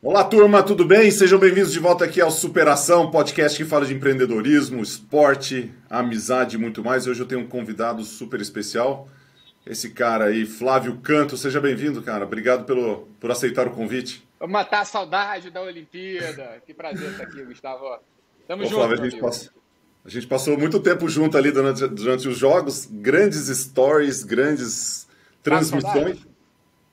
Olá, turma, tudo bem? Sejam bem-vindos de volta aqui ao Superação, podcast que fala de empreendedorismo, esporte, amizade e muito mais. Hoje eu tenho um convidado super especial, esse cara aí, Flávio Canto. Seja bem-vindo, cara. Obrigado por aceitar o convite. Vou matar a saudade da Olimpíada. Que prazer estar aqui, Gustavo. Tamo Ô, junto, Flávio, meu amigo. a gente passou muito tempo junto ali durante os jogos, grandes stories, grandes Tava com saudade? transmissões.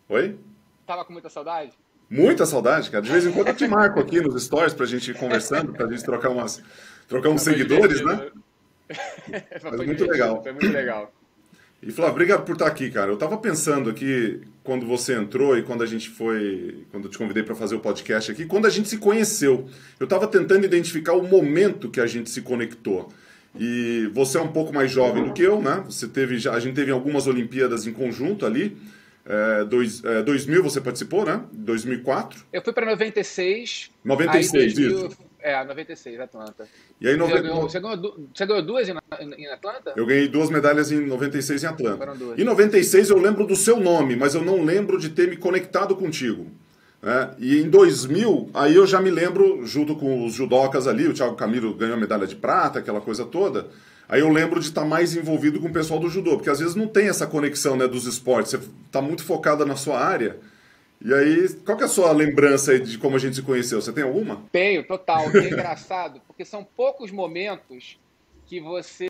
Oi? Tava com muita saudade? Muita saudade, cara. De vez em quando eu te marco aqui nos stories pra gente ir conversando, pra gente trocar uns Foi seguidores, divertido. né? Mas Mas foi muito divertido, legal. foi muito legal. E Flávio, obrigado por estar aqui, cara. Eu tava pensando aqui, quando você entrou e quando eu te convidei para fazer o podcast aqui, quando a gente se conheceu. Eu tava tentando identificar o momento que a gente se conectou. E você é um pouco mais jovem do que eu, né? A gente teve algumas Olimpíadas em conjunto ali. 2000 você participou, né? 2004. Eu fui para 96. 96, aí 2000, isso. 96, Atlanta. E aí, Você ganhou duas em Atlanta? eu ganhei 2 medalhas em 96 em Atlanta. Foram duas. Em 96 eu lembro do seu nome, mas eu não lembro de ter me conectado contigo. Né? E em 2000, aí eu já me lembro, junto com os judocas ali, o Thiago Camilo ganhou a medalha de prata, aquela coisa toda. Aí eu lembro de estar mais envolvido com o pessoal do judô, porque às vezes não tem essa conexão, né, dos esportes, você está muito focada na sua área. E aí, qual que é a sua lembrança aí de como a gente se conheceu? Você tem alguma? Tenho, total. E é engraçado, porque são poucos momentos que você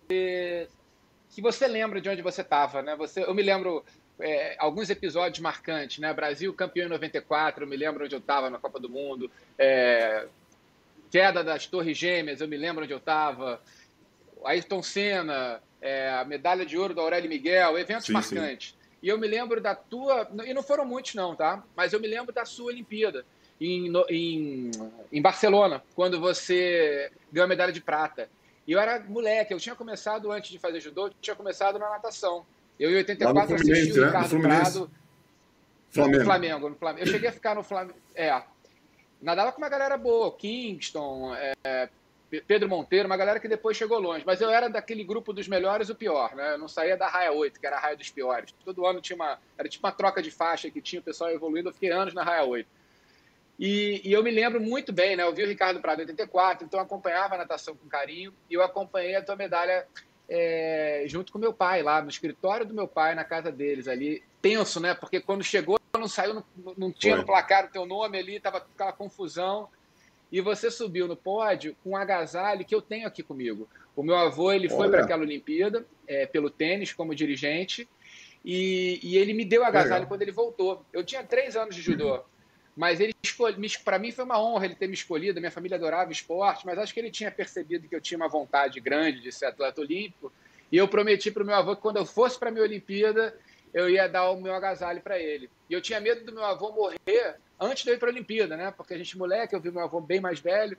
lembra de onde você estava, né? Eu me lembro alguns episódios marcantes, né? Brasil campeão em 94, eu me lembro onde eu estava na Copa do Mundo. Queda das Torres Gêmeas, eu me lembro onde eu estava. Ayrton Senna, a medalha de ouro do Aurélio Miguel, eventos Sim, sim. marcantes. E eu me lembro da tua... E não foram muitos não, tá? Mas eu me lembro da sua Olimpíada em Barcelona, quando você ganhou a medalha de prata. E eu era moleque, eu tinha começado antes de fazer judô, eu tinha começado na natação. Eu em Lá no 84 assisti Fluminense, o né? No Ricardo Fluminense. Prado Flamengo. no Flamengo. Eu cheguei a ficar no Flamengo. Nadava com uma galera boa, Kingston, Pedro Monteiro, uma galera que depois chegou longe. Mas eu era daquele grupo dos melhores o pior, né? Eu não saía da raia 8, que era a raia dos piores. Todo ano era tipo uma troca de faixa que tinha o pessoal evoluindo. Eu fiquei anos na raia 8. E eu me lembro muito bem, né? Eu vi o Ricardo Prado em 84, então eu acompanhava a natação com carinho. E eu acompanhei a tua medalha junto com meu pai, lá no escritório do meu pai, na casa deles ali. Tenso, né? Porque quando chegou, não saiu, não tinha no placar o teu nome ali, tava aquela confusão. E você subiu no pódio com um agasalho que eu tenho aqui comigo. O meu avô, ele foi para aquela Olimpíada, pelo tênis, como dirigente, e ele me deu o agasalho quando ele voltou. Eu tinha 3 anos de judô, mas ele para mim foi uma honra ele ter me escolhido. Minha família adorava esporte, mas acho que ele tinha percebido que eu tinha uma vontade grande de ser atleta olímpico, e eu prometi para o meu avô que quando eu fosse para a minha Olimpíada, eu ia dar o meu agasalho para ele. E eu tinha medo do meu avô morrer antes de eu ir para a Olimpíada, né? Porque a gente, moleque, eu vi meu avô bem mais velho,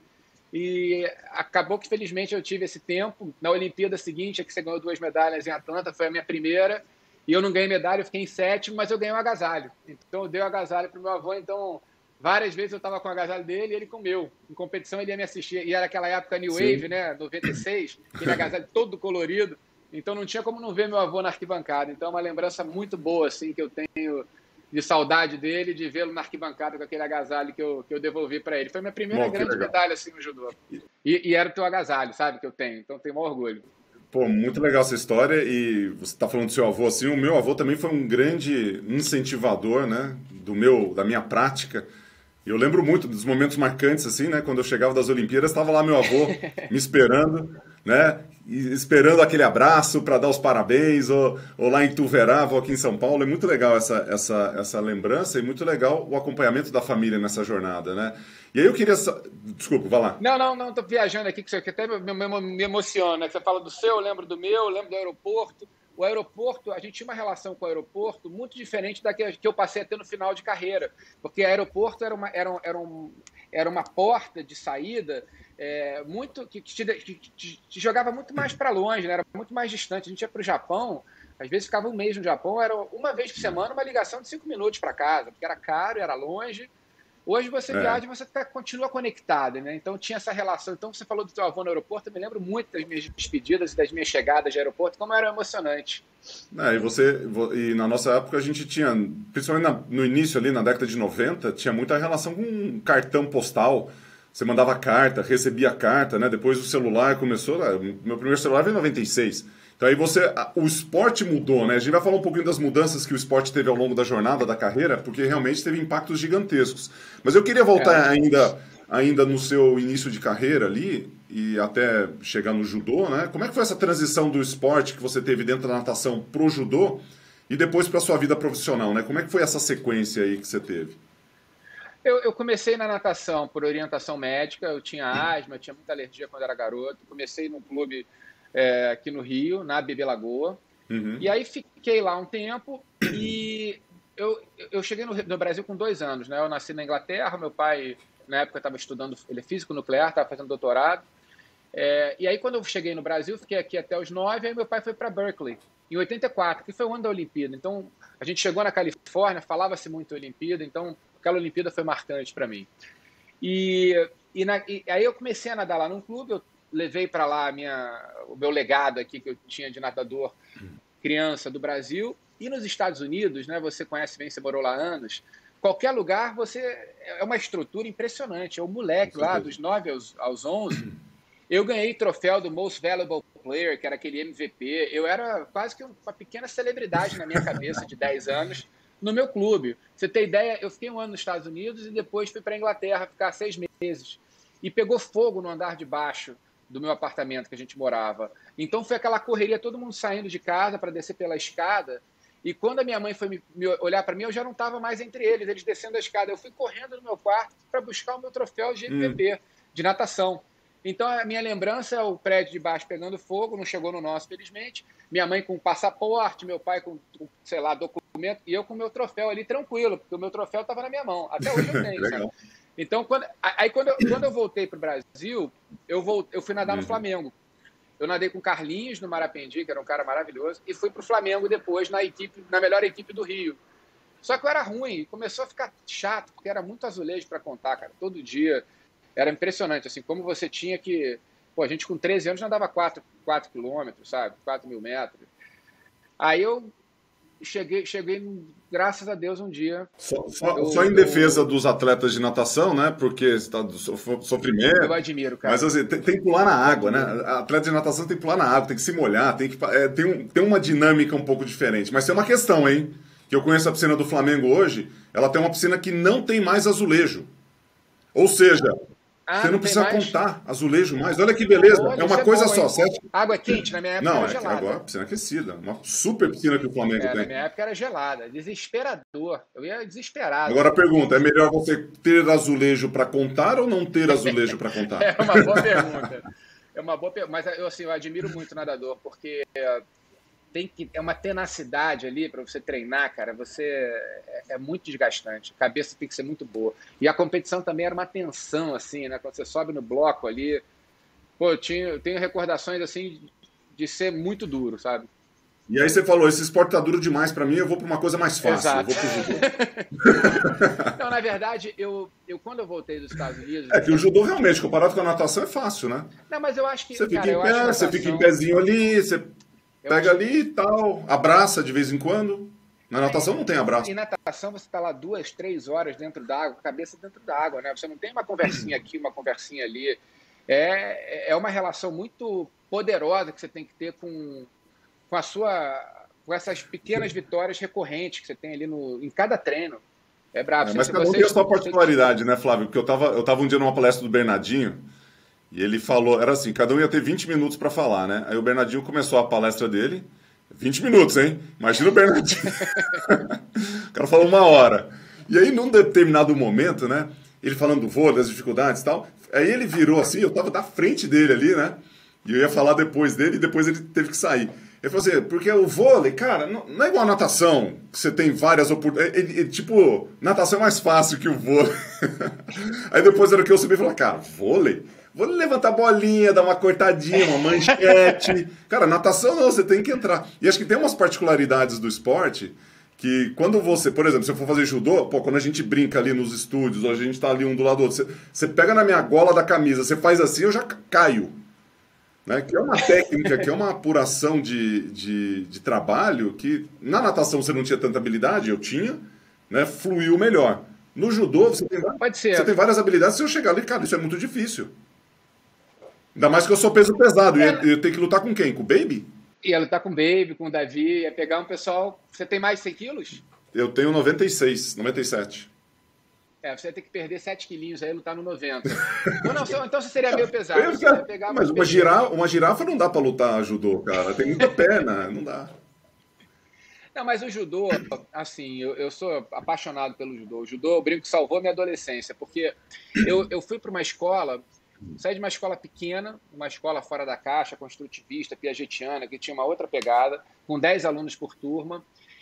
e acabou que, felizmente, eu tive esse tempo. Na Olimpíada seguinte, é que você ganhou 2 medalhas em Atlanta, foi a minha primeira, e eu não ganhei medalha, eu fiquei em 7º, mas eu ganhei um agasalho. Então, eu dei o agasalho para o meu avô, então, várias vezes eu estava com o agasalho dele e ele com o meu. Em competição, ele ia me assistir, e era aquela época New Wave, né? 96, aquele agasalho todo colorido, então não tinha como não ver meu avô na arquibancada. Então, é uma lembrança muito boa, assim, que eu tenho de saudade dele, de vê-lo na arquibancada com aquele agasalho que eu devolvi para ele. Foi minha primeira grande medalha assim no judô. E era o teu agasalho, sabe, que eu tenho. Então tenho maior orgulho. Pô, muito legal essa história. E você está falando do seu avô assim. O meu avô também foi um grande incentivador, né, da minha prática. E eu lembro muito dos momentos marcantes assim, né, quando eu chegava das Olimpíadas, estava lá meu avô me esperando, né, e esperando aquele abraço para dar os parabéns, ou lá em Tuverava, ou aqui em São Paulo. É muito legal essa lembrança, e muito legal o acompanhamento da família nessa jornada, né? E aí eu queria... Desculpa, vai lá. Não, tô viajando aqui, que até me emociona. Você fala do seu, eu lembro do meu, eu lembro do aeroporto. O aeroporto, a gente tinha uma relação com o aeroporto muito diferente da que eu passei a ter no final de carreira, porque o aeroporto era uma porta de saída muito que te jogava muito mais para longe, né? Era muito mais distante. A gente ia para o Japão, às vezes ficava um mês no Japão, era uma vez por semana uma ligação de 5 minutos para casa, porque era caro, era longe. Hoje você É. viaja e você continua conectado, né? Então tinha essa relação. Então você falou do teu avô no aeroporto, eu me lembro muito das minhas despedidas e das minhas chegadas de aeroporto, como era emocionante. E na nossa época a gente tinha, principalmente no início ali, na década de 90 tinha muita relação com um cartão postal. Você mandava carta, recebia carta, né? Depois o celular começou, meu primeiro celular veio em 96. Então aí o esporte mudou, né? A gente vai falar um pouquinho das mudanças que o esporte teve ao longo da jornada, da carreira, porque realmente teve impactos gigantescos. Mas eu queria voltar ainda no seu início de carreira ali, e até chegar no judô, né? Como é que foi essa transição do esporte que você teve dentro da natação pro judô e depois para sua vida profissional, né? Como é que foi essa sequência aí que você teve? Eu comecei na natação por orientação médica, eu tinha asma, eu tinha muita alergia quando era garoto. Comecei num clube aqui no Rio, na Bebê Lagoa. Uhum. E aí fiquei lá um tempo e eu cheguei no Brasil com 2 anos, né? Eu nasci na Inglaterra, meu pai, na época, estava estudando, ele é físico nuclear, estava fazendo doutorado. E aí, quando eu cheguei no Brasil, fiquei aqui até os 9, aí meu pai foi para Berkeley, em 84, que foi o ano da Olimpíada. Então, a gente chegou na Califórnia, falava-se muito Olimpíada, então aquela Olimpíada foi marcante para mim. Aí eu comecei a nadar lá num clube, eu levei para lá o meu legado aqui que eu tinha de nadador criança do Brasil. E nos Estados Unidos, né, você conhece bem, você morou lá há anos, qualquer lugar é uma estrutura impressionante. É o moleque lá, dos 9 aos 11, eu ganhei troféu do Most Valuable Player, que era aquele MVP. Eu era quase que uma pequena celebridade na minha cabeça de 10 anos no meu clube. Você tem ideia, eu fiquei um ano nos Estados Unidos e depois fui para a Inglaterra ficar 6 meses. E pegou fogo no andar de baixo do meu apartamento que a gente morava. Então foi aquela correria, todo mundo saindo de casa para descer pela escada. E quando a minha mãe foi me olhar para mim, eu já não estava mais entre eles descendo a escada. Eu fui correndo no meu quarto para buscar o meu troféu de MVP, de natação. Então, a minha lembrança é o prédio de baixo pegando fogo, não chegou no nosso, felizmente. Minha mãe com passaporte, meu pai com, sei lá, documento, e eu com o meu troféu ali tranquilo, porque o meu troféu estava na minha mão. Até hoje eu tenho, sabe? Então, quando eu voltei para o Brasil, eu fui nadar no Flamengo. Eu nadei com o Carlinhos no Marapendi, que era um cara maravilhoso, e fui para o Flamengo depois, na melhor equipe do Rio. Só que eu era ruim, começou a ficar chato, porque era muito azulejo para contar, cara, todo dia. Era impressionante, assim, como você tinha que... Pô, a gente com 13 anos nadava 4 quilômetros, sabe? 4.000 metros. Aí eu cheguei, graças a Deus, um dia... Só em defesa dos atletas de natação, né? Porque está do sofrimento. Eu admiro, cara. Mas assim, tem que pular na água, né? Atleta de natação tem que pular na água, tem que se molhar, tem uma dinâmica um pouco diferente. Mas tem uma questão, hein? Que eu conheço a piscina do Flamengo hoje, ela tem uma piscina que não tem mais azulejo. Ou seja... Você não precisa contar azulejo mais. Olha que beleza. Olha, é uma coisa só, hein? certo? Água quente, na minha época não, era gelada. Agora piscina aquecida. Uma super piscina que o Flamengo tem. Na minha época era gelada. Desesperador. Eu ia desesperado. Agora a pergunta, é melhor você ter azulejo para contar ou não ter azulejo para contar? É uma boa pergunta. Mas eu admiro muito o nadador, porque é uma tenacidade ali para você treinar, cara. É muito desgastante. A cabeça tem que ser muito boa. E a competição também era uma tensão, assim, né? Quando você sobe no bloco ali. Pô, eu tenho recordações, assim, de ser muito duro, sabe? E aí você falou, esse esporte tá duro demais para mim, eu vou para uma coisa mais fácil. Exato. Eu vou pro judô. Não, na verdade, quando eu voltei dos Estados Unidos... É que o judô realmente, comparado com a natação, é fácil, né? Não, mas eu acho que... Você fica cara, em pé, natação... você fica em pezinho ali, você pega ali e tal, abraça de vez em quando. Na natação não tem abraço. Em natação você está lá 2, 3 horas dentro d'água, cabeça dentro d'água, né? Você não tem uma conversinha aqui, uma conversinha ali. É uma relação muito poderosa que você tem que ter com essas pequenas vitórias recorrentes que você tem ali em cada treino. É brabo. Mas cada um tem a sua particularidade, né, Flávio? Porque eu tava um dia numa palestra do Bernardinho e ele falou, era assim, cada um ia ter 20 minutos para falar, né? Aí o Bernardinho começou a palestra dele, 20 minutos, hein? Imagina o Bernardinho. O cara falou 1 hora. E aí, num determinado momento, né? Ele falando do voo, das dificuldades e tal, aí ele virou assim, eu tava da frente dele ali, né? E eu ia falar depois dele e depois ele teve que sair. Ele falou assim, porque o vôlei, cara, não é igual a natação, que você tem várias oportunidades. Tipo, natação é mais fácil que o vôlei. Aí depois era o que eu subi e falei, cara, vôlei? Vôlei levantar a bolinha, dar uma cortadinha, uma manchete. Cara, natação não, você tem que entrar. E acho que tem umas particularidades do esporte que quando você, por exemplo, se eu for fazer judô, pô, quando a gente brinca ali nos estúdios, ou a gente tá ali um do lado do outro, você pega na minha gola da camisa, você faz assim, eu já caio. Né? Que é uma técnica, que é uma apuração de trabalho que na natação você não tinha tanta habilidade, eu tinha, né? Fluiu melhor. No judô Pode você ser. tem várias habilidades, se eu chegar ali, cara, isso é muito difícil. Ainda mais que eu sou peso pesado, e eu tenho que lutar com quem? Com o Baby? Ia lutar com o Baby, com o Davi, ia pegar um pessoal. Você tem mais de 100 quilos? Eu tenho 96, 97. Você ia ter que perder 7 quilinhos aí e lutar no 90. Ou não, então você seria meio pesado. Eu ia Você ia ficar- pegar Mas uma girafa não dá pra lutar judô, cara. Tem muita perna, não dá. Não, mas o judô, assim, eu sou apaixonado pelo judô. O judô, eu brinco que salvou minha adolescência, porque eu fui para uma escola, saí de uma escola pequena, uma escola fora da caixa, construtivista, piagetiana, que tinha uma outra pegada, com 10 alunos por turma,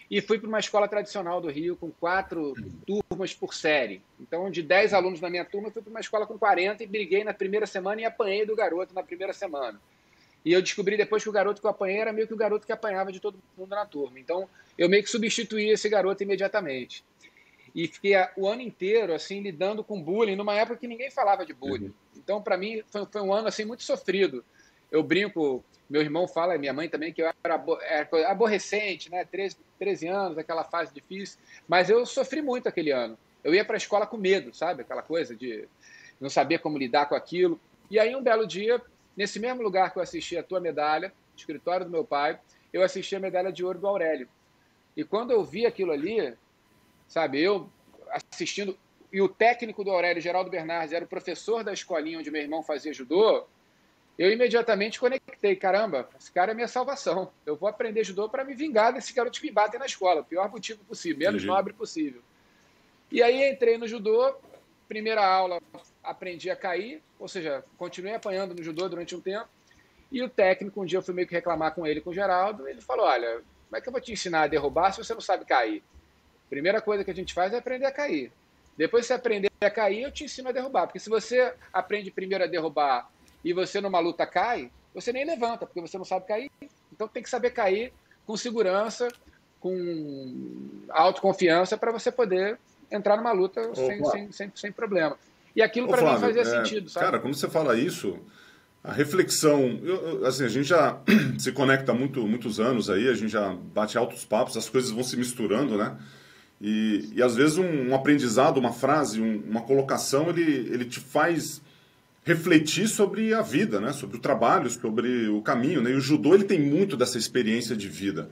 e fui para uma escola tradicional do Rio, com 4 turmas por série. Então, de 10 alunos na minha turma, eu fui para uma escola com 40 e briguei na primeira semana e apanhei do garoto na primeira semana. E eu descobri depois que o garoto que eu apanhei era meio que o garoto que apanhava de todo mundo na turma. Então, eu meio que substituí esse garoto imediatamente. E fiquei o ano inteiro, assim, lidando com bullying, numa época que ninguém falava de bullying. Então, para mim, foi um ano, assim, muito sofrido. Eu brinco, meu irmão fala, e minha mãe também, que eu era aborrecente, né? 13 anos, aquela fase difícil. Mas eu sofri muito aquele ano. Eu ia para a escola com medo, sabe? Aquela coisa de não saber como lidar com aquilo. E aí, um belo dia, nesse mesmo lugar que eu assisti a tua medalha, escritório do meu pai, eu assisti a medalha de ouro do Aurélio. E quando eu vi aquilo ali, sabe, eu assistindo, e o técnico do Aurélio, Geraldo Bernardes, era o professor da escolinha onde meu irmão fazia judô, eu imediatamente conectei, caramba, esse cara é minha salvação. Eu vou aprender judô para me vingar desse garoto que me batem na escola, pior motivo possível, menos nobre possível. E aí entrei no judô, primeira aula aprendi a cair, ou seja, continuei apanhando no judô durante um tempo, e o técnico, um dia eu fui meio que reclamar com ele, com o Geraldo, ele falou, olha, como é que eu vou te ensinar a derrubar se você não sabe cair? Primeira coisa que a gente faz é aprender a cair. Depois que você aprender a cair, eu te ensino a derrubar, porque se você aprende primeiro a derrubar e você numa luta cai, você nem levanta, porque você não sabe cair. Então tem que saber cair com segurança, com autoconfiança, para você poder entrar numa luta sem problema. E aquilo para mim fazia sentido, sabe? Cara, quando você fala isso, a reflexão, assim, a gente já se conecta há muitos anos aí, a gente já bate altos papos, as coisas vão se misturando, né? E às vezes um aprendizado, uma frase, uma colocação, ele te faz refletir sobre a vida, né? Sobre o trabalho, sobre o caminho, né? E o judô, ele tem muito dessa experiência de vida.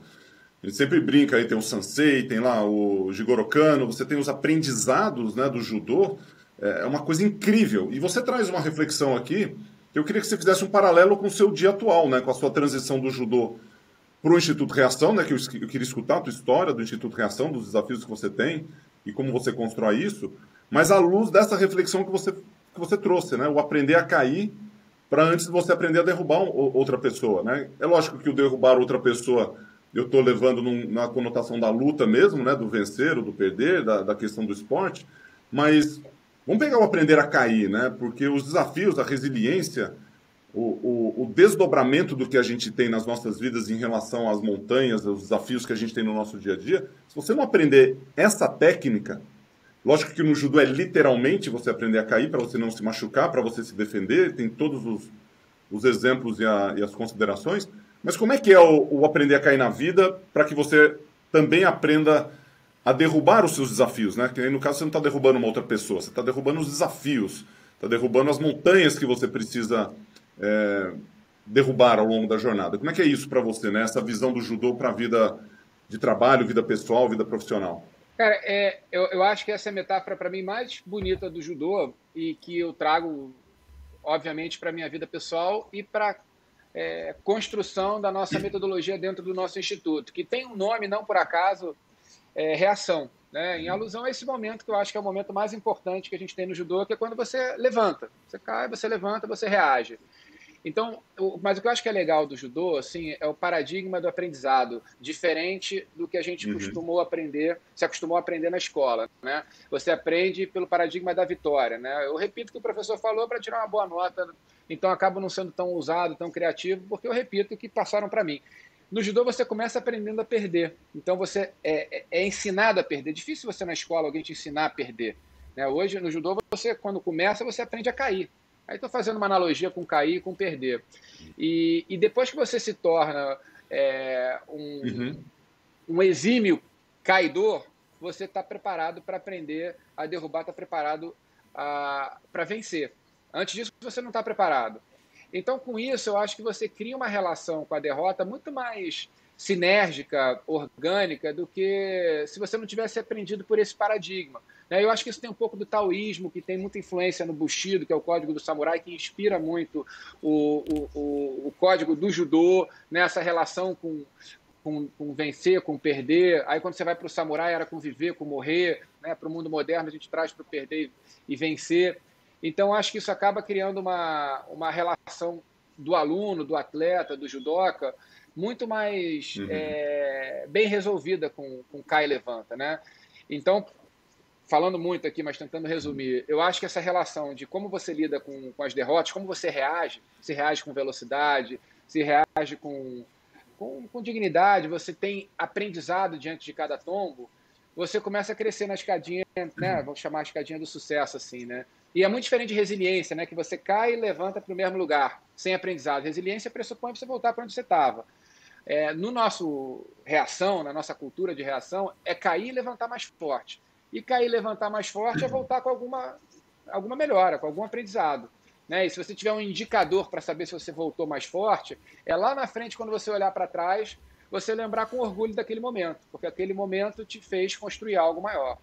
Ele sempre brinca, aí tem o Sansei, tem lá o Jigoro Kano, você tem os aprendizados, né, do judô, é uma coisa incrível. E você traz uma reflexão aqui, eu queria que você fizesse um paralelo com o seu dia atual, né, com a sua transição do judô para o Instituto Reação, né, que eu queria escutar a tua história do Instituto Reação, dos desafios que você tem e como você constrói isso, mas à luz dessa reflexão que você trouxe, né, o aprender a cair para antes de você aprender a derrubar outra pessoa, né? É lógico que o derrubar outra pessoa eu estou levando na conotação da luta mesmo, né, do vencer ou do perder, da questão do esporte, mas vamos pegar o aprender a cair, né, porque os desafios, a resiliência, o desdobramento do que a gente tem nas nossas vidas em relação às montanhas, aos desafios que a gente tem no nosso dia a dia, se você não aprender essa técnica, lógico que no judô é literalmente você aprender a cair para você não se machucar, para você se defender, tem todos os exemplos e as considerações. Mas como é que é o aprender a cair na vida para que você também aprenda a derrubar os seus desafios, né? Que no caso você não está derrubando uma outra pessoa, você está derrubando os desafios, está derrubando as montanhas que você precisa derrubar ao longo da jornada. Como é que é isso para você, né? Essa visão do judô para a vida de trabalho, vida pessoal, vida profissional? Cara, eu acho que essa é a metáfora para mim mais bonita do judô e que eu trago, obviamente, para a minha vida pessoal e para construção da nossa metodologia dentro do nosso instituto, que tem um nome, não por acaso, reação, né? Em alusão a esse momento que eu acho que é o momento mais importante que a gente tem no judô, que é quando você levanta. Você cai, você levanta, você reage. Então, mas o que eu acho que é legal do judô, assim, é o paradigma do aprendizado, diferente do que a gente se acostumou a aprender na escola, né? Você aprende pelo paradigma da vitória, né? Eu repito o que o professor falou para tirar uma boa nota, então acabo não sendo tão ousado, tão criativo, porque eu repito o que passaram para mim. No judô você começa aprendendo a perder. Então você é ensinado a perder. É difícil você na escola alguém te ensinar a perder. Né? Hoje no judô você, quando começa, você aprende a cair. Aí estou fazendo uma analogia com cair e com perder. E depois que você se torna Uhum. um exímio caidor, você está preparado para aprender a derrubar, está preparado para vencer. Antes disso, você não está preparado. Então, com isso, eu acho que você cria uma relação com a derrota muito mais sinérgica, orgânica, do que se você não tivesse aprendido por esse paradigma. Eu acho que isso tem um pouco do taoísmo, que tem muita influência no Bushido, que é o código do samurai, que inspira muito o código do judô, né? Essa relação com vencer, com perder. Aí quando você vai para o samurai era com viver, com morrer, né? Para o mundo moderno a gente traz para perder e vencer. Então acho que isso acaba criando uma relação do aluno, do atleta, do judoca, muito mais Uhum. bem resolvida com cai e levanta, né? Então, falando muito aqui, mas tentando resumir, eu acho que essa relação de como você lida com as derrotas, como você reage, se reage com velocidade, se reage com dignidade, você tem aprendizado diante de cada tombo, você começa a crescer na escadinha, né? Vamos chamar a escadinha do sucesso, assim, né? E é muito diferente de resiliência, né? Que você cai e levanta para o mesmo lugar, sem aprendizado. Resiliência pressupõe você voltar para onde você estava. No nosso reação, na nossa cultura de reação, é cair e levantar mais forte. E cair e levantar mais forte é voltar com alguma melhora, com algum aprendizado. Né? E se você tiver um indicador para saber se você voltou mais forte, é lá na frente, quando você olhar para trás, você lembrar com orgulho daquele momento, porque aquele momento te fez construir algo maior.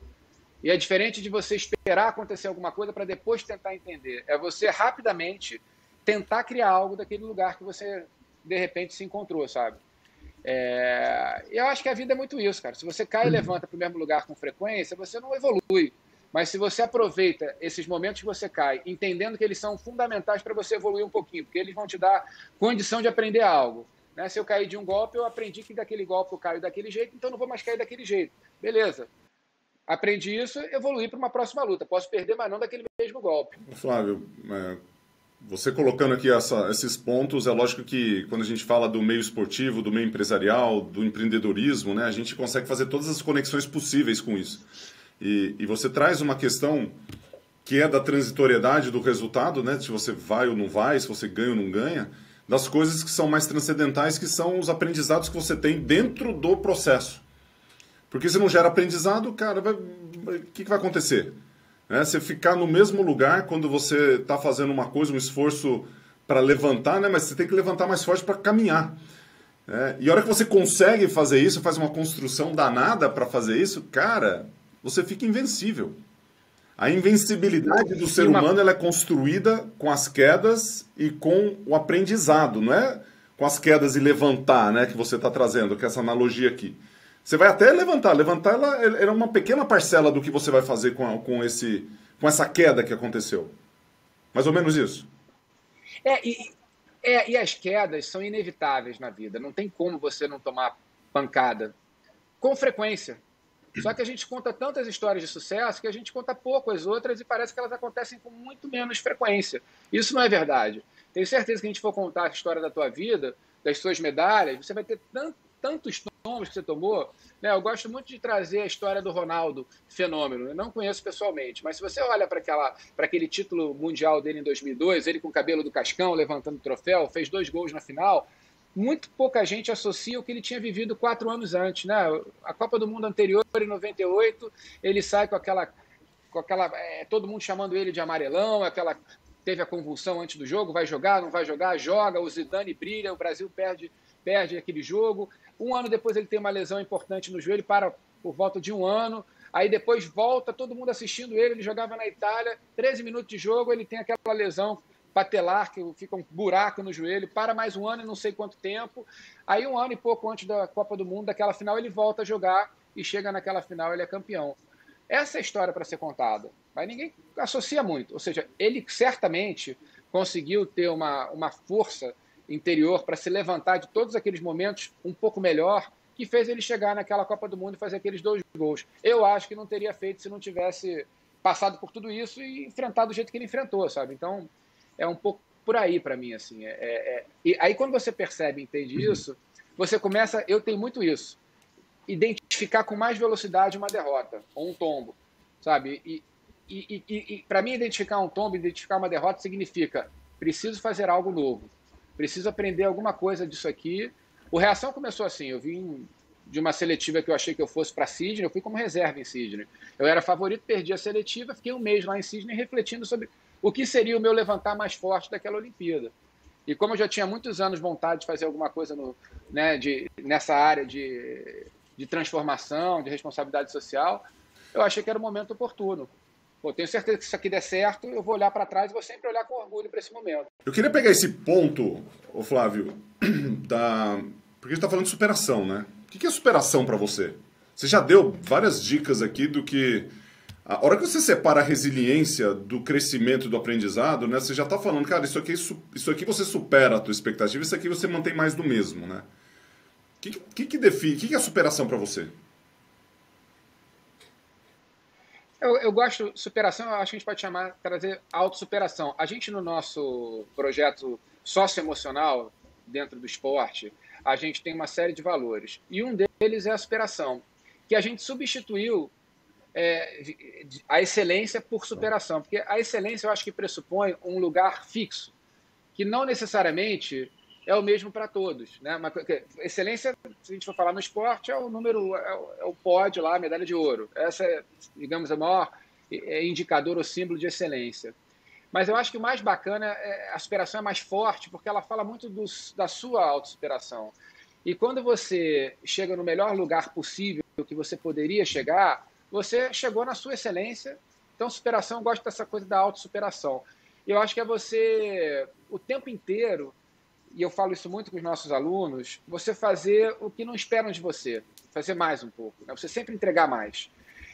E é diferente de você esperar acontecer alguma coisa para depois tentar entender. É você rapidamente tentar criar algo daquele lugar que você, de repente, se encontrou, sabe? Eu acho que a vida é muito isso, cara. Se você cai e levanta para o mesmo lugar com frequência, você não evolui. Mas se você aproveita esses momentos que você cai, entendendo que eles são fundamentais para você evoluir um pouquinho, porque eles vão te dar condição de aprender algo. Né? Se eu cair de um golpe, eu aprendi que daquele golpe eu caio daquele jeito, então eu não vou mais cair daquele jeito. Beleza. Aprendi isso, evoluir para uma próxima luta. Posso perder, mas não daquele mesmo golpe. Flávio, você colocando aqui esses pontos, é lógico que quando a gente fala do meio esportivo, do meio empresarial, do empreendedorismo, né, a gente consegue fazer todas as conexões possíveis com isso. E você traz uma questão que é da transitoriedade do resultado, né, se você vai ou não vai, se você ganha ou não ganha, das coisas que são mais transcendentais, que são os aprendizados que você tem dentro do processo. Porque se não gera aprendizado, cara, o que vai acontecer? Você ficar no mesmo lugar quando você está fazendo uma coisa, um esforço para levantar, né? Mas você tem que levantar mais forte para caminhar. E a hora que você consegue fazer isso, faz uma construção danada para fazer isso, cara, você fica invencível. A invencibilidade do ser humano ela é construída com as quedas e com o aprendizado, não é com as quedas e levantar, né, que você está trazendo, que é essa analogia aqui. Você vai até levantar. Levantar ela é uma pequena parcela do que você vai fazer com essa queda que aconteceu. Mais ou menos isso. E as quedas são inevitáveis na vida. Não tem como você não tomar pancada. Com frequência. Só que a gente conta tantas histórias de sucesso que a gente conta pouco as outras e parece que elas acontecem com muito menos frequência. Isso não é verdade. Tenho certeza que a gente for contar a história da tua vida, das suas medalhas, você vai ter tantos tombos que você tomou. Né? Eu gosto muito de trazer a história do Ronaldo Fenômeno. Eu não conheço pessoalmente, mas se você olha para aquele título mundial dele em 2002, ele com o cabelo do Cascão, levantando o troféu, fez 2 gols na final, muito pouca gente associa o que ele tinha vivido 4 anos antes. Né? A Copa do Mundo anterior, em 98, ele sai com aquela todo mundo chamando ele de amarelão, teve a convulsão antes do jogo, vai jogar, não vai jogar, joga, o Zidane brilha, o Brasil perde aquele jogo. 1 ano depois ele tem uma lesão importante no joelho, para por volta de 1 ano, aí depois volta, todo mundo assistindo ele jogava na Itália, 13 minutos de jogo, ele tem aquela lesão patelar, que fica um buraco no joelho, para mais 1 ano e não sei quanto tempo, aí 1 ano e pouco antes da Copa do Mundo, daquela final, ele volta a jogar e chega naquela final, ele é campeão. Essa é a história para ser contada, mas ninguém associa muito, ou seja, ele certamente conseguiu ter uma força interior para se levantar de todos aqueles momentos um pouco melhor, que fez ele chegar naquela Copa do Mundo e fazer aqueles 2 gols. Eu acho que não teria feito se não tivesse passado por tudo isso e enfrentado do jeito que ele enfrentou, sabe? Então, é um pouco por aí para mim, assim. E aí, quando você percebe e entende isso, você começa, eu tenho muito isso, identificar com mais velocidade uma derrota ou um tombo, sabe? E para mim, identificar um tombo, identificar uma derrota significa preciso fazer algo novo, preciso aprender alguma coisa disso aqui. O Reação começou assim, eu vim de uma seletiva que eu achei que eu fosse para Sydney, eu fui como reserva em Sydney. Eu era favorito, perdi a seletiva, fiquei um mês lá em Sydney refletindo sobre o que seria o meu levantar mais forte daquela Olimpíada. E como eu já tinha muitos anos vontade de fazer alguma coisa nessa área de transformação, de responsabilidade social, eu achei que era o momento oportuno. Pô, tenho certeza que se isso aqui der certo, eu vou olhar para trás e vou sempre olhar com orgulho para esse momento. Eu queria pegar esse ponto, ô Flávio, porque a gente está falando de superação, né? O que é superação para você? Você já deu várias dicas aqui do que... A hora que você separa a resiliência do crescimento e do aprendizado, né? Você já está falando, cara, isso aqui você supera a tua expectativa, isso aqui você mantém mais do mesmo, né? O que define, o que é superação para você? Eu gosto de superação, eu acho que a gente pode trazer autossuperação. A gente, no nosso projeto socioemocional, dentro do esporte, a gente tem uma série de valores. E um deles é a superação, que a gente substituiu a excelência por superação. Porque a excelência eu acho que pressupõe um lugar fixo, que não necessariamente é o mesmo para todos, né? Excelência, se a gente for falar no esporte, é o número, é o pódio lá, a medalha de ouro. Essa é, digamos, o maior indicador ou símbolo de excelência. Mas eu acho que o mais bacana a superação é mais forte, porque ela fala muito da sua autossuperação. E quando você chega no melhor lugar possível que você poderia chegar, você chegou na sua excelência. Então, superação, eu gosto dessa coisa da autossuperação. Eu acho que é você, o tempo inteiro, e eu falo isso muito com os nossos alunos, você fazer o que não esperam de você, fazer mais um pouco, né? Você sempre entregar mais.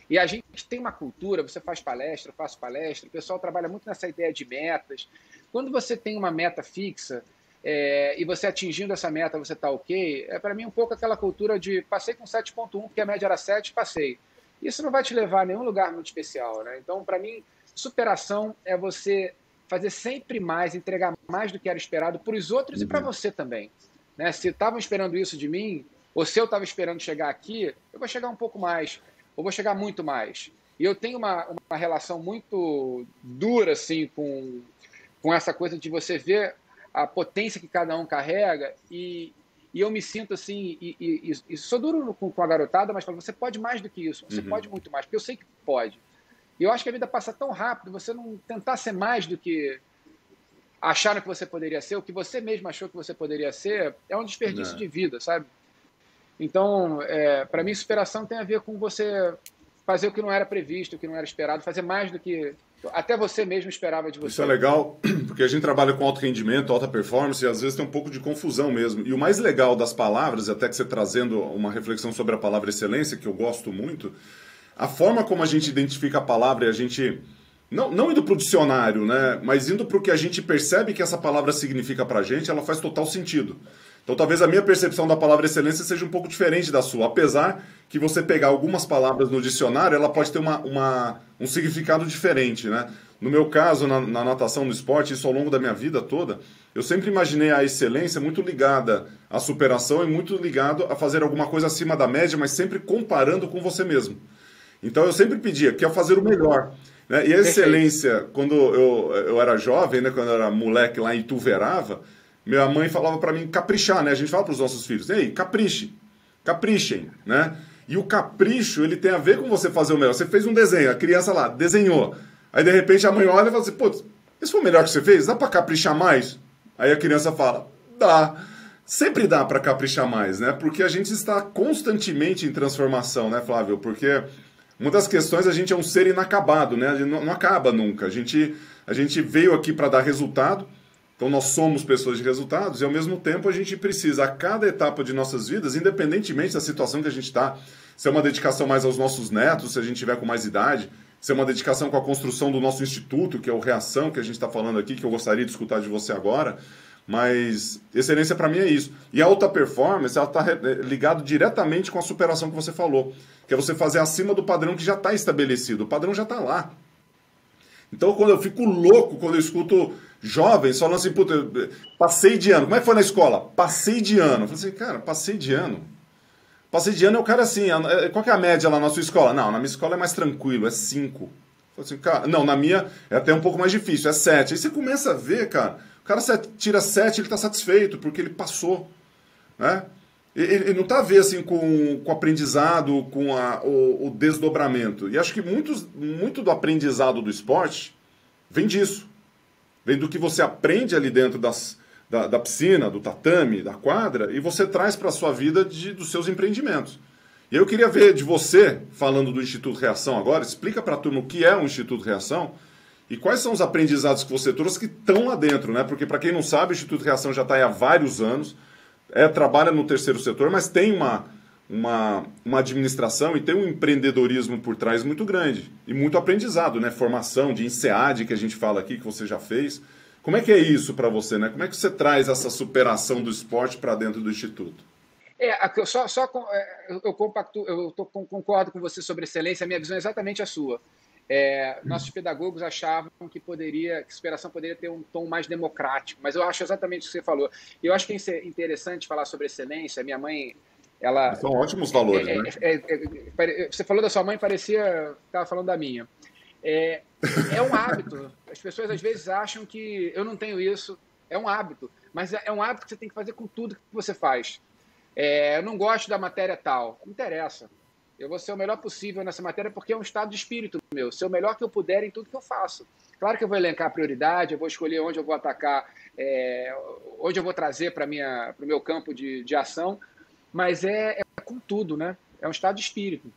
E a gente tem uma cultura, você faz palestra, eu faço palestra, o pessoal trabalha muito nessa ideia de metas. Quando você tem uma meta fixa e você atingindo essa meta, você está ok, para mim um pouco aquela cultura de passei com 7.1, porque a média era 7, passei. Isso não vai te levar a nenhum lugar muito especial, né? Então, para mim, superação é você fazer sempre mais, entregar mais do que era esperado para os outros e para você também, né? Se estavam esperando isso de mim, ou se eu estava esperando chegar aqui, eu vou chegar um pouco mais, ou vou chegar muito mais. E eu tenho uma relação muito dura assim, com essa coisa de você ver a potência que cada um carrega e eu me sinto assim, e sou duro com a garotada, mas falo, você pode mais do que isso, você pode muito mais, porque eu sei que pode. E eu acho que a vida passa tão rápido, você não tentar ser mais do que acharam que você poderia ser, o que você mesmo achou que você poderia ser, é um desperdício de vida, sabe? Então, para mim, superação tem a ver com você fazer o que não era previsto, o que não era esperado, fazer mais do que até você mesmo esperava de você. Isso é legal, porque a gente trabalha com alto rendimento, alta performance, e às vezes tem um pouco de confusão mesmo. E o mais legal das palavras, até que você trazendo uma reflexão sobre a palavra excelência, que eu gosto muito, a forma como a gente identifica a palavra e a gente... Não indo para o dicionário, né? Mas indo para o que a gente percebe que essa palavra significa para a gente, ela faz total sentido. Então talvez a minha percepção da palavra excelência seja um pouco diferente da sua, apesar que você pegar algumas palavras no dicionário, ela pode ter um significado diferente, né? No meu caso, na natação, no esporte, isso ao longo da minha vida toda, eu sempre imaginei a excelência muito ligada à superação e muito ligado a fazer alguma coisa acima da média, mas sempre comparando com você mesmo. Então eu sempre pedia, quer fazer o melhor. Né? E a excelência, quando eu era jovem, né, quando eu era moleque lá em Ituverava, minha mãe falava para mim caprichar, né? A gente fala para os nossos filhos, ei, caprichem, né? E o capricho, ele tem a ver com você fazer o melhor. Você fez um desenho, a criança lá desenhou. Aí de repente a mãe olha e fala assim, putz, esse foi o melhor que você fez? Dá para caprichar mais? Aí a criança fala, dá. Sempre dá para caprichar mais, né? Porque a gente está constantemente em transformação, né, Flávio? Porque uma das questões, a gente é um ser inacabado, né? A gente não acaba nunca. A gente veio aqui para dar resultado. Então nós somos pessoas de resultados e ao mesmo tempo a gente precisa, a cada etapa de nossas vidas, independentemente da situação que a gente está, se é uma dedicação mais aos nossos netos, se a gente tiver com mais idade, se é uma dedicação com a construção do nosso instituto, que é o Reação, que a gente está falando aqui, que eu gostaria de escutar de você agora, mas excelência para mim é isso. E a alta performance, ela está ligada diretamente com a superação que você falou, que é você fazer acima do padrão que já está estabelecido, o padrão já está lá. Então quando eu fico louco, quando eu escuto jovens falando assim, puta, passei de ano. Como é que foi na escola? Passei de ano. Eu falei assim, cara, passei de ano. Passei de ano é o cara assim, qual que é a média lá na sua escola? Não, na minha escola é mais tranquilo, é 5. Assim, cara, não, na minha é até um pouco mais difícil, é 7. Aí você começa a ver, cara, o cara tira 7, ele tá satisfeito, porque ele passou, né? Ele não tá a ver assim com o aprendizado, com o desdobramento. E acho que muito do aprendizado do esporte vem disso. Vem do que você aprende ali dentro da piscina, do tatame, da quadra, e você traz para a sua vida dos seus empreendimentos. E eu queria ver de você, falando do Instituto Reação agora, explica para a turma o que é o Instituto Reação e quais são os aprendizados que você trouxe que estão lá dentro, né? Porque, para quem não sabe, o Instituto Reação já está aí há vários anos, trabalha no terceiro setor, mas tem uma administração e tem um empreendedorismo por trás muito grande. E muito aprendizado, né? Formação de INSEAD, que a gente fala aqui, que você já fez. Como é que é isso para você, né? Como é que você traz essa superação do esporte para dentro do Instituto? Concordo com você sobre excelência, a minha visão é exatamente a sua. Nossos pedagogos achavam que a superação poderia ter um tom mais democrático, mas eu acho exatamente o que você falou. Eu acho que é interessante falar sobre excelência. Minha mãe, ela... São ótimos valores, né? Você falou da sua mãe, parecia que estava falando da minha. É um hábito. As pessoas às vezes acham que eu não tenho isso. É um hábito, mas é um hábito que você tem que fazer com tudo que você faz. Eu não gosto da matéria tal, não interessa. Eu vou ser o melhor possível nessa matéria porque é um estado de espírito meu. Ser o melhor que eu puder em tudo que eu faço. Claro que eu vou elencar a prioridade, eu vou escolher onde eu vou atacar, onde eu vou trazer para o meu campo de ação, mas é com tudo, né? É um estado de espírito.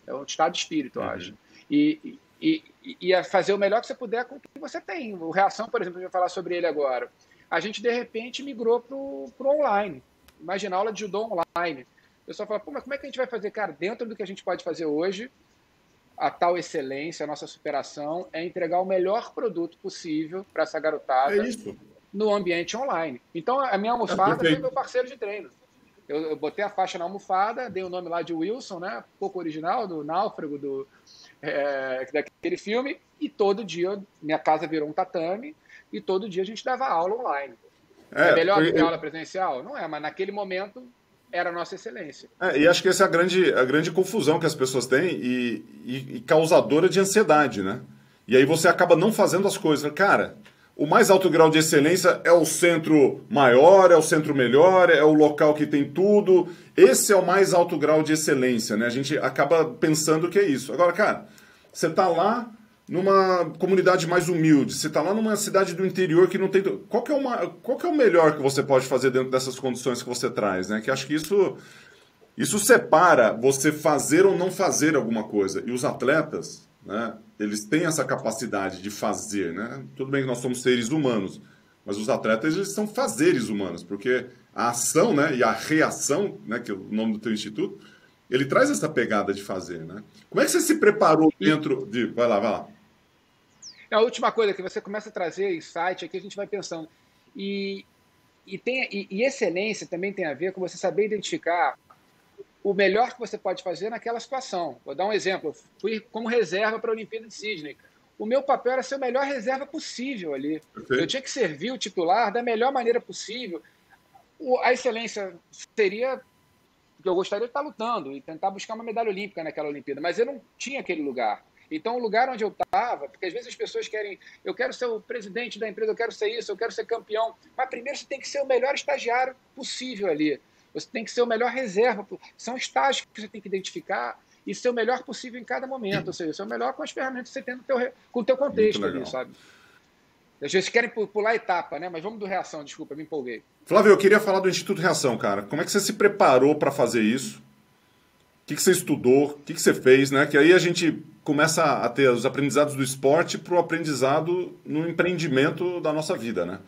É um estado de espírito, eu acho. E é fazer o melhor que você puder com o que você tem. O Reação, por exemplo, eu vou falar sobre ele agora. A gente, de repente, migrou para o online. Imagina, aula de judô online. O pessoal fala, pô, mas como é que a gente vai fazer? Cara, dentro do que a gente pode fazer hoje, a tal excelência, a nossa superação, é entregar o melhor produto possível para essa garotada no ambiente online. Então, a minha almofada foi meu parceiro de treino. Eu botei a faixa na almofada, dei o nome lá de Wilson, né? Pouco original, do Náufrago, daquele filme, e todo dia minha casa virou um tatame e todo dia a gente dava aula online. É melhor do que a aula presencial? Não é, mas naquele momento era a nossa excelência. E acho que essa é a grande confusão que as pessoas têm e causadora de ansiedade, né? E aí você acaba não fazendo as coisas. Cara, o mais alto grau de excelência é o centro maior, é o centro melhor, é o local que tem tudo. Esse é o mais alto grau de excelência, né? A gente acaba pensando que é isso. Agora, cara, você tá lá numa comunidade mais humilde, você está lá numa cidade do interior que não tem... Qual que é o melhor que você pode fazer dentro dessas condições que você traz, né? Que acho que isso separa você fazer ou não fazer alguma coisa. E os atletas, né, eles têm essa capacidade de fazer, né? Tudo bem que nós somos seres humanos, mas os atletas, eles são fazeres humanos, porque a ação, né, e a reação, né, que é o nome do teu instituto, ele traz essa pegada de fazer, né? Como é que você se preparou dentro de... Vai lá. A última coisa que você começa a trazer insight aqui, a gente vai pensando. E excelência também tem a ver com você saber identificar o melhor que você pode fazer naquela situação. Vou dar um exemplo. Eu fui como reserva para a Olimpíada de Sydney. O meu papel era ser o melhor reserva possível ali. Perfeito. Eu tinha que servir o titular da melhor maneira possível. A excelência seria que eu gostaria de estar lutando e tentar buscar uma medalha olímpica naquela Olimpíada, mas eu não tinha aquele lugar. Então, o lugar onde eu estava, porque às vezes as pessoas querem, eu quero ser o presidente da empresa, eu quero ser isso, eu quero ser campeão, mas primeiro você tem que ser o melhor estagiário possível ali. Você tem que ser o melhor reserva. São estágios que você tem que identificar e ser o melhor possível em cada momento. Ou seja, ser o melhor com as ferramentas que você tem com o teu contexto ali, sabe? Às vezes querem pular a etapa, né? Mas vamos do Reação, desculpa, me empolguei. Flávio, eu queria falar do Instituto Reação, cara. Como é que você se preparou para fazer isso? O que você estudou? O que você fez, né? Que aí a gente começa a ter os aprendizados do esporte para o aprendizado no empreendimento da nossa vida, né?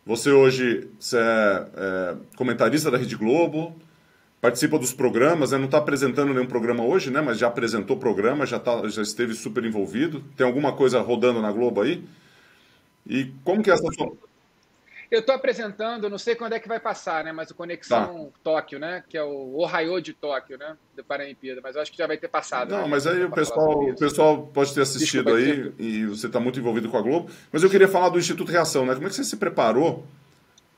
Você hoje é comentarista da Rede Globo, participa dos programas, né? Não está apresentando nenhum programa hoje, né? Mas já apresentou programa, já esteve super envolvido. Tem alguma coisa rodando na Globo aí? E como que é essa sua... Eu estou apresentando, não sei quando é que vai passar, né? Mas o Conexão Tóquio, né? Que é o Ohio de Tóquio, né? Do Paralimpíada. Mas eu acho que já vai ter passado, Não, né? mas aí Pra falar sobre o isso. pessoal pode ter Desculpa, assistido aí e você está muito envolvido com a Globo. Mas eu queria falar do Instituto Reação, né? Como é que você se preparou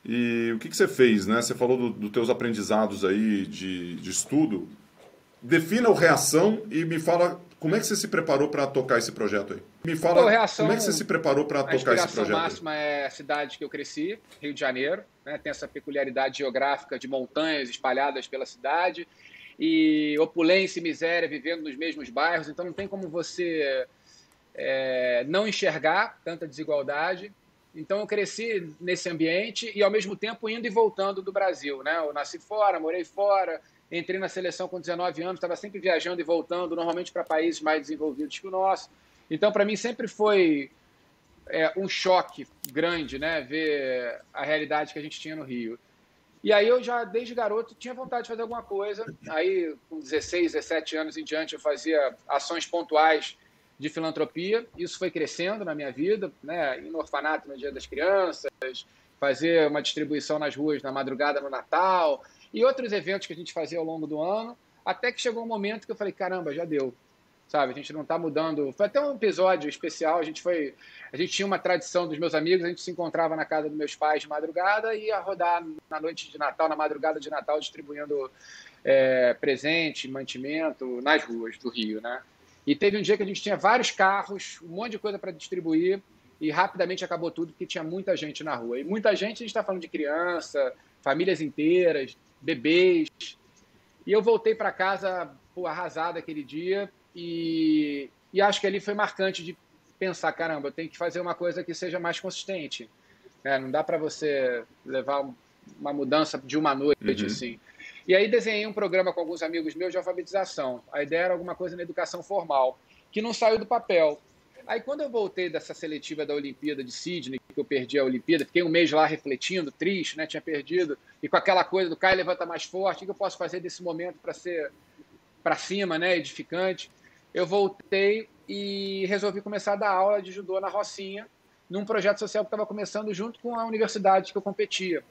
e o que você fez, né? Você falou dos teus aprendizados aí de estudo. Defina o Reação e me fala como é que você se preparou para tocar esse projeto aí. Me Pô, fala como é que você Reação, se preparou para a tocar esse inspiração projeto aí. máxima é a cidade que eu cresci, Rio de Janeiro, né? Tem essa peculiaridade geográfica de montanhas espalhadas pela cidade e opulência e miséria vivendo nos mesmos bairros, então não tem como você não enxergar tanta desigualdade. Então eu cresci nesse ambiente e ao mesmo tempo indo e voltando do Brasil, né? Eu nasci fora, morei fora, entrei na seleção com 19 anos, estava sempre viajando e voltando, normalmente para países mais desenvolvidos que o nosso. Então para mim sempre foi um choque grande, né? Ver a realidade que a gente tinha no Rio. E aí eu já, desde garoto, tinha vontade de fazer alguma coisa. Aí, com 16, 17 anos em diante, eu fazia ações pontuais de filantropia. Isso foi crescendo na minha vida, né? Ir no orfanato no Dia das Crianças, fazer uma distribuição nas ruas na madrugada no Natal e outros eventos que a gente fazia ao longo do ano, até que chegou um momento que eu falei, caramba, já deu. Sabe, a gente não está mudando. Foi até um episódio especial. A gente tinha uma tradição dos meus amigos. A gente se encontrava na casa dos meus pais de madrugada e ia rodar na noite de Natal, na madrugada de Natal, distribuindo presente, mantimento nas ruas do Rio, né? E teve um dia que a gente tinha vários carros, um monte de coisa para distribuir e rapidamente acabou tudo porque tinha muita gente na rua. E muita gente, a gente está falando de criança, famílias inteiras, bebês. E eu voltei para casa arrasado aquele dia. E acho que ali foi marcante de pensar, caramba, eu tenho que fazer uma coisa que seja mais consistente. Não dá para você levar uma mudança de uma noite, assim. E aí desenhei um programa com alguns amigos meus de alfabetização. A ideia era alguma coisa na educação formal, que não saiu do papel. Aí quando eu voltei dessa seletiva da Olimpíada de Sydney, que eu perdi a Olimpíada, fiquei um mês lá refletindo, triste, né? Tinha perdido. E com aquela coisa do cai, levanta mais forte, o que eu posso fazer desse momento para ser para cima, né? Edificante. Eu voltei e resolvi começar a dar aula de judô na Rocinha, num projeto social que estava começando junto com a universidade que eu competia.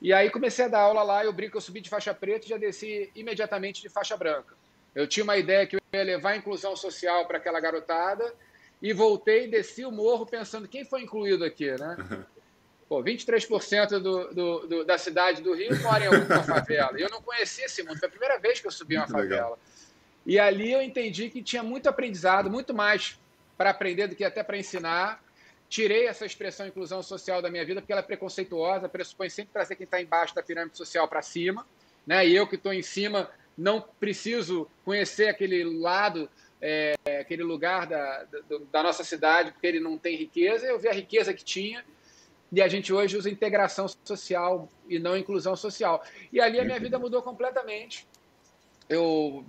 E aí comecei a dar aula lá, eu brinco, eu subi de faixa preta e já desci imediatamente de faixa branca. Eu tinha uma ideia que eu ia levar a inclusão social para aquela garotada e voltei e desci o morro pensando, quem foi incluído aqui, né? Pô, 23% da cidade do Rio mora em alguma favela. E eu não conhecia esse mundo, foi a primeira vez que eu subi uma favela. Legal. E ali eu entendi que tinha muito aprendizado, muito mais para aprender do que até para ensinar. Tirei essa expressão inclusão social da minha vida, porque ela é preconceituosa, pressupõe sempre trazer quem está embaixo da pirâmide social para cima, né? E eu que estou em cima não preciso conhecer aquele lado, aquele lugar da nossa cidade, porque ele não tem riqueza. Eu vi a riqueza que tinha e a gente hoje usa integração social e não inclusão social. E ali a minha vida mudou completamente. Eu,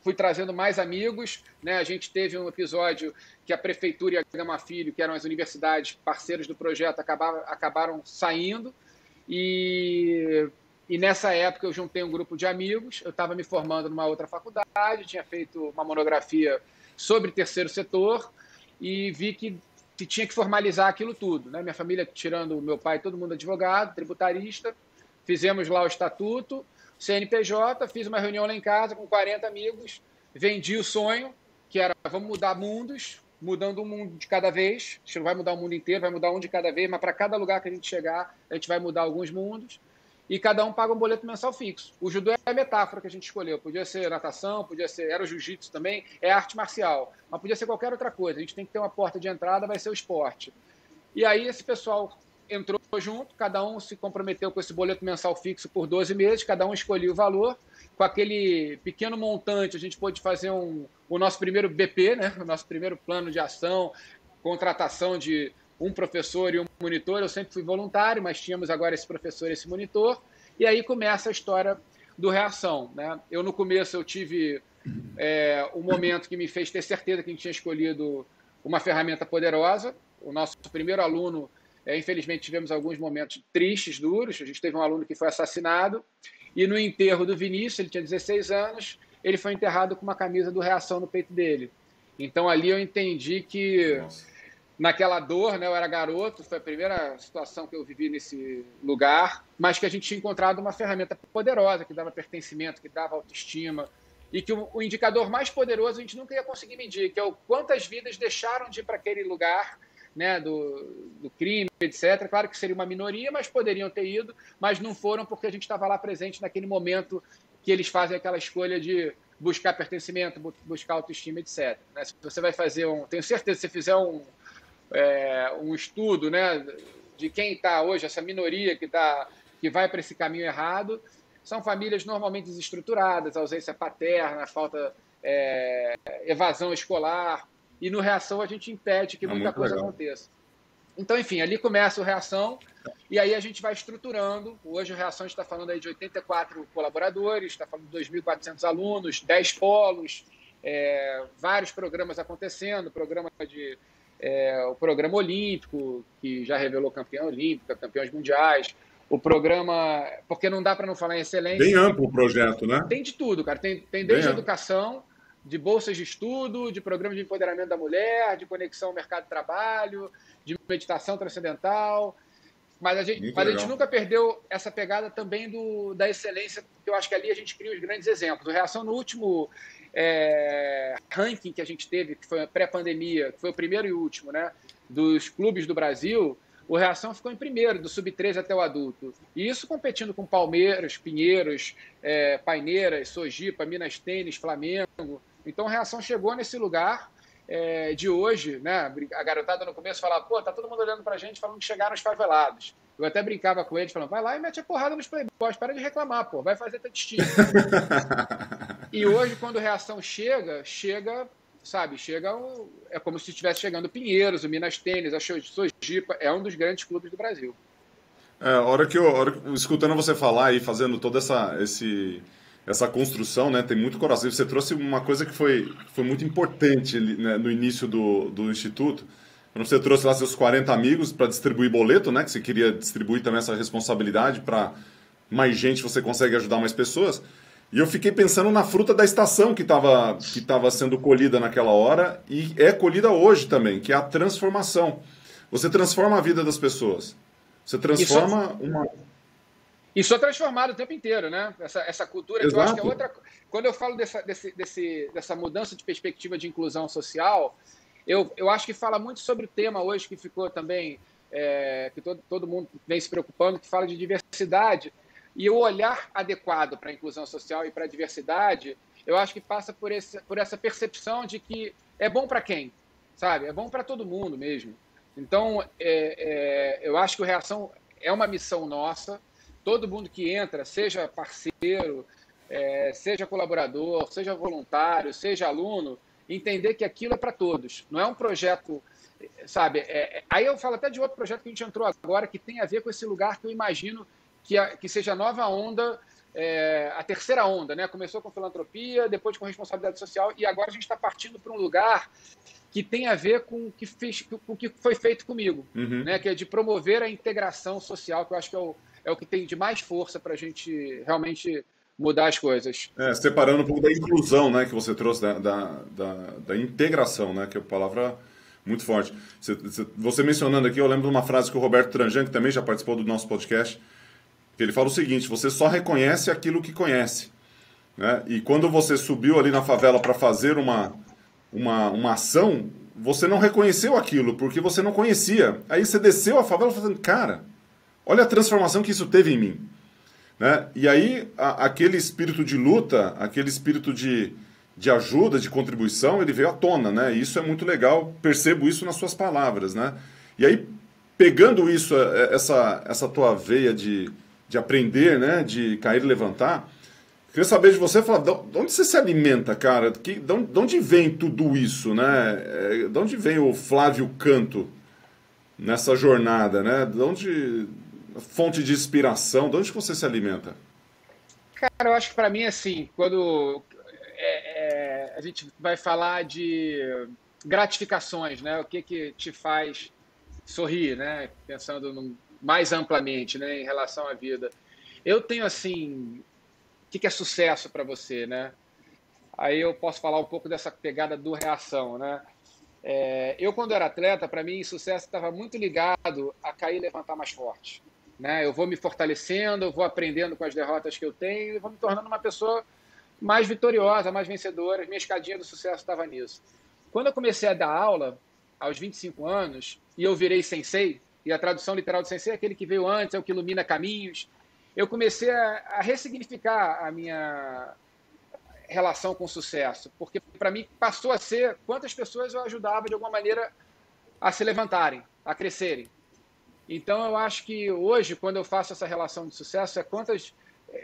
fui trazendo mais amigos, né? A gente teve um episódio que a prefeitura e a Gama Filho, que eram as universidades parceiros do projeto, acabaram saindo e nessa época eu juntei um grupo de amigos. Eu estava me formando numa outra faculdade, tinha feito uma monografia sobre terceiro setor e vi que tinha que formalizar aquilo tudo, né? Minha família, tirando o meu pai, todo mundo advogado, tributarista, fizemos lá o estatuto, CNPJ, fiz uma reunião lá em casa com 40 amigos, vendi o sonho, que era, vamos mudar mundos, mudando um mundo de cada vez. A gente não vai mudar o mundo inteiro, vai mudar um de cada vez, mas para cada lugar que a gente chegar, a gente vai mudar alguns mundos. E cada um paga um boleto mensal fixo. O judô é a metáfora que a gente escolheu. Podia ser natação, era o jiu-jitsu também, é arte marcial. Mas podia ser qualquer outra coisa. A gente tem que ter uma porta de entrada, vai ser o esporte. E aí esse pessoal entrou junto, cada um se comprometeu com esse boleto mensal fixo por 12 meses, cada um escolhia o valor. Com aquele pequeno montante, a gente pôde fazer o nosso primeiro BP, né? O nosso primeiro plano de ação, contratação de um professor e um monitor. Eu sempre fui voluntário, mas tínhamos agora esse professor e esse monitor. E aí começa a história do Reação, né? No começo, eu tive um momento que me fez ter certeza que a gente tinha escolhido uma ferramenta poderosa. O nosso primeiro aluno, infelizmente, tivemos alguns momentos tristes, duros. A gente teve um aluno que foi assassinado. E no enterro do Vinícius, ele tinha 16 anos, ele foi enterrado com uma camisa do Reação no peito dele. Então, ali eu entendi que naquela dor, né? Eu era garoto, foi a primeira situação que eu vivi nesse lugar, mas que a gente tinha encontrado uma ferramenta poderosa, que dava pertencimento, que dava autoestima, e que o indicador mais poderoso a gente nunca ia conseguir medir, que é o quantas vidas deixaram de ir para aquele lugar, né, do crime, etc. Claro que seria uma minoria, mas poderiam ter ido, mas não foram porque a gente estava lá presente naquele momento que eles fazem aquela escolha de buscar pertencimento, buscar autoestima, etc. Né? Se você vai fazer tenho certeza, se você fizer um estudo, né, de quem está hoje, essa minoria que vai para esse caminho errado, são famílias normalmente desestruturadas, ausência paterna, falta evasão escolar, e no Reação a gente impede que muita coisa aconteça. Então, enfim, ali começa o Reação, e aí a gente vai estruturando. Hoje o Reação está falando aí de 84 colaboradores, está falando de 2.400 alunos, 10 polos, vários programas acontecendo, o programa olímpico, que já revelou campeã olímpica, campeões mundiais, o programa, porque não dá para não falar em excelência. Bem amplo o projeto, né? Tem de tudo, cara. Tem desde educação, de bolsas de estudo, de programas de empoderamento da mulher, de conexão ao mercado de trabalho, de meditação transcendental. Mas a gente nunca perdeu essa pegada também da excelência, porque eu acho que ali a gente cria os grandes exemplos. O Reação, no último ranking que a gente teve, que foi pré-pandemia, que foi o primeiro e último, né, dos clubes do Brasil, o Reação ficou em primeiro, do sub-13 até o adulto. E isso competindo com Palmeiras, Pinheiros, Paineiras, Sojipa, Minas Tênis, Flamengo. Então, a Reação chegou nesse lugar de hoje, né? A garotada no começo falava, pô, tá todo mundo olhando pra gente falando que chegaram os favelados. Eu até brincava com eles, falando, vai lá e mete a porrada nos playboys, para de reclamar, pô, vai fazer teu destino. E hoje, quando a Reação chega, sabe, é como se estivesse chegando o Pinheiros, o Minas Tênis, a Sojipa, é um dos grandes clubes do Brasil. Escutando você falar e fazendo toda essa construção, né, tem muito coração. Você trouxe uma coisa que foi muito importante, né, no início do Instituto, quando você trouxe lá seus 40 amigos para distribuir boleto, né, que você queria distribuir também essa responsabilidade para mais gente, você consegue ajudar mais pessoas. E eu fiquei pensando na fruta da estação que estava sendo colhida naquela hora e é colhida hoje também, que é a transformação. Você transforma a vida das pessoas. Você transforma Isso é transformado o tempo inteiro, né? Essa cultura que eu acho que é outra. Quando eu falo dessa mudança de perspectiva de inclusão social, eu acho que fala muito sobre o tema hoje que ficou também, que todo mundo vem se preocupando, que fala de diversidade. E o olhar adequado para a inclusão social e para a diversidade, eu acho que passa por essa percepção de que é bom para quem, sabe? É bom para todo mundo mesmo. Então, eu acho que o Reação é uma missão nossa. Todo mundo que entra, seja parceiro, seja colaborador, seja voluntário, seja aluno, entender que aquilo é para todos. Não é um projeto, sabe? Aí eu falo até de outro projeto que a gente entrou agora, que tem a ver com esse lugar que eu imagino que seja a nova onda, a terceira onda, né? Começou com filantropia, depois com responsabilidade social, e agora a gente está partindo para um lugar que tem a ver com o que foi feito comigo, né? Que é de promover a integração social, que eu acho que é o que tem de mais força para a gente realmente mudar as coisas. Separando um pouco da inclusão, né, que você trouxe, da integração, né, que é uma palavra muito forte. Você mencionando aqui, eu lembro de uma frase que o Roberto Tranjan, que também já participou do nosso podcast, que ele fala o seguinte: você só reconhece aquilo que conhece. Né? E quando você subiu ali na favela para fazer uma ação, você não reconheceu aquilo, porque você não conhecia. Aí você desceu a favela falando, cara, olha a transformação que isso teve em mim. Né? E aí aquele espírito de luta, aquele espírito de ajuda, de contribuição, ele veio à tona. Né? E isso é muito legal, percebo isso nas suas palavras. Né? E aí, pegando isso, essa tua veia de aprender, né? De cair e levantar, queria saber de você, falar, de onde você se alimenta, cara? De onde vem tudo isso, né? De onde vem o Flávio Canto nessa jornada, né? De onde fonte de inspiração, de onde você se alimenta? Cara, eu acho que para mim, assim, quando a gente vai falar de gratificações, né? O que te faz sorrir, né? Pensando mais amplamente, né? Em relação à vida. Eu tenho, assim, o que é sucesso para você, né? Aí eu posso falar um pouco dessa pegada do Reação, né? Eu, quando era atleta, para mim, sucesso estava muito ligado a cair e levantar mais forte. Né? Eu vou me fortalecendo, eu vou aprendendo com as derrotas que eu tenho e vou me tornando uma pessoa mais vitoriosa, mais vencedora. Minha escadinha do sucesso estava nisso. Quando eu comecei a dar aula, aos 25 anos, e eu virei sensei, e a tradução literal de sensei é aquele que veio antes, é o que ilumina caminhos, eu comecei a ressignificar a minha relação com o sucesso, porque para mim passou a ser quantas pessoas eu ajudava de alguma maneira a se levantarem, a crescerem. Então eu acho que hoje, quando eu faço essa relação de sucesso, é quantas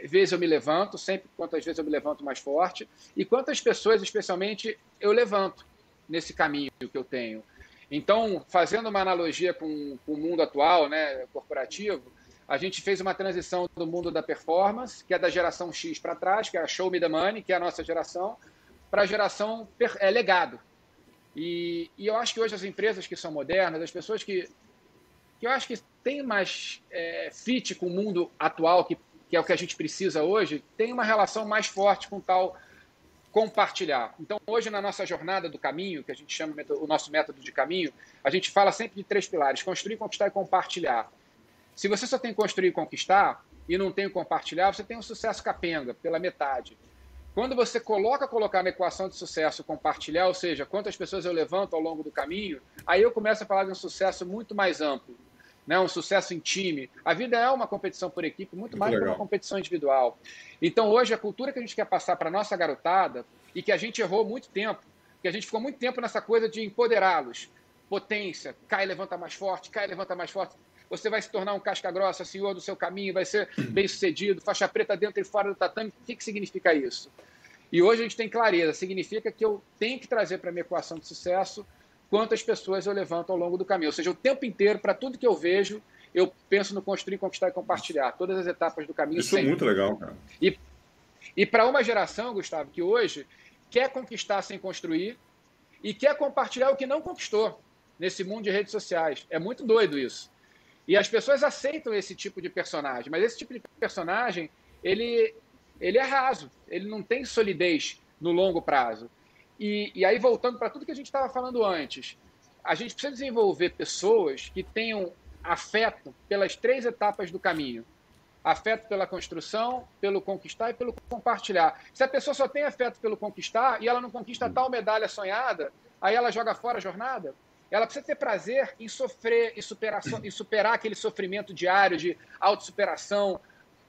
vezes eu me levanto, sempre quantas vezes eu me levanto mais forte, e quantas pessoas, especialmente, eu levanto nesse caminho que eu tenho. Então, fazendo uma analogia com o mundo atual, né, corporativo, a gente fez uma transição do mundo da performance, que é da geração X para trás, que é a Show Me the Money, que é a nossa geração, para a geração legado. E eu acho que hoje as empresas que são modernas, as pessoas que eu acho que têm mais fit com o mundo atual, que é o que a gente precisa hoje, tem uma relação mais forte com tal compartilhar. Então, hoje, na nossa jornada do caminho, que a gente chama o nosso método de caminho, a gente fala sempre de 3 pilares: construir, conquistar e compartilhar. Se você só tem construir e conquistar e não tem compartilhar, você tem um sucesso capenga, pela metade. Quando você colocar na equação de sucesso compartilhar, ou seja, quantas pessoas eu levanto ao longo do caminho, aí eu começo a falar de um sucesso muito mais amplo, né? Um sucesso em time. A vida é uma competição por equipe, muito mais do que uma competição individual. Então, hoje, a cultura que a gente quer passar para a nossa garotada, e que a gente errou muito tempo, que a gente ficou muito tempo nessa coisa de empoderá-los. Potência, cai e levanta mais forte, cai e levanta mais forte. Você vai se tornar um casca-grossa, senhor do seu caminho, vai ser bem-sucedido, faixa preta dentro e fora do tatame. O que significa isso? E hoje a gente tem clareza. Significa que eu tenho que trazer para a minha equação de sucesso quantas pessoas eu levanto ao longo do caminho. Ou seja, o tempo inteiro, para tudo que eu vejo, eu penso no construir, conquistar e compartilhar. Todas as etapas do caminho. Isso sempre. É muito legal, cara. E para uma geração, Gustavo, que hoje quer conquistar sem construir e quer compartilhar o que não conquistou nesse mundo de redes sociais. É muito doido isso. E as pessoas aceitam esse tipo de personagem, mas esse tipo de personagem, ele é raso, ele não tem solidez no longo prazo. E aí, voltando para tudo que a gente estava falando antes, a gente precisa desenvolver pessoas que tenham afeto pelas 3 etapas do caminho. Afeto pela construção, pelo conquistar e pelo compartilhar. Se a pessoa só tem afeto pelo conquistar e ela não conquista tal medalha sonhada, aí ela joga fora a jornada. Ela precisa ter prazer em sofrer, em superar aquele sofrimento diário de autossuperação.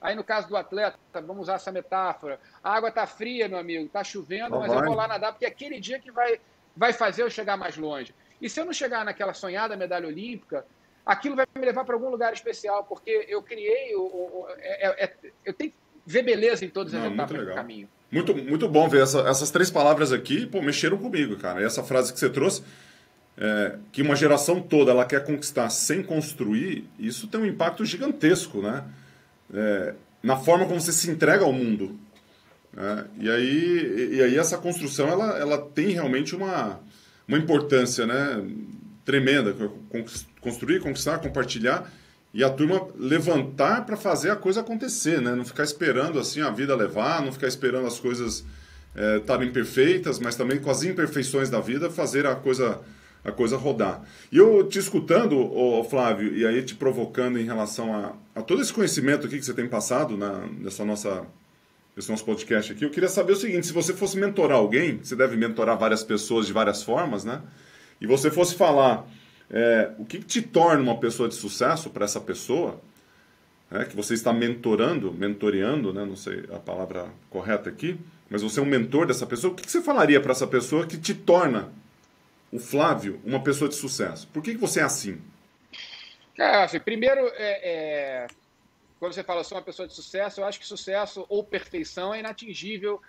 Aí, no caso do atleta, vamos usar essa metáfora, a água está fria, meu amigo, está chovendo, mas eu vou lá nadar, porque é aquele dia que vai fazer eu chegar mais longe. E se eu não chegar naquela sonhada medalha olímpica, aquilo vai me levar para algum lugar especial, porque eu criei, eu tenho que ver beleza em todas as etapas do caminho. Muito, muito bom ver essas 3 palavras aqui, pô, mexeram comigo, cara. E essa frase que você trouxe, que uma geração toda ela quer conquistar sem construir, isso tem um impacto gigantesco, né? Na forma como você se entrega ao mundo. E aí essa construção ela tem realmente uma importância, né, tremenda. Construir, conquistar, compartilhar e a turma levantar para fazer a coisa acontecer, né? Não ficar esperando assim a vida levar, não ficar esperando as coisas estarem perfeitas, mas também com as imperfeições da vida fazer a coisa rodar. E eu te escutando, Flávio, e aí te provocando em relação a todo esse conhecimento aqui que você tem passado nesse nosso podcast aqui, eu queria saber o seguinte: se você fosse mentorar alguém, você deve mentorar várias pessoas de várias formas, né? E você fosse falar o que te torna uma pessoa de sucesso para essa pessoa, que você está mentoreando, né? Não sei a palavra correta aqui, mas você é um mentor dessa pessoa, o que você falaria para essa pessoa que te torna, o Flávio, uma pessoa de sucesso? Por que você é assim? Assim, primeiro, quando você fala eu sou uma pessoa de sucesso, eu acho que sucesso ou perfeição é inatingível,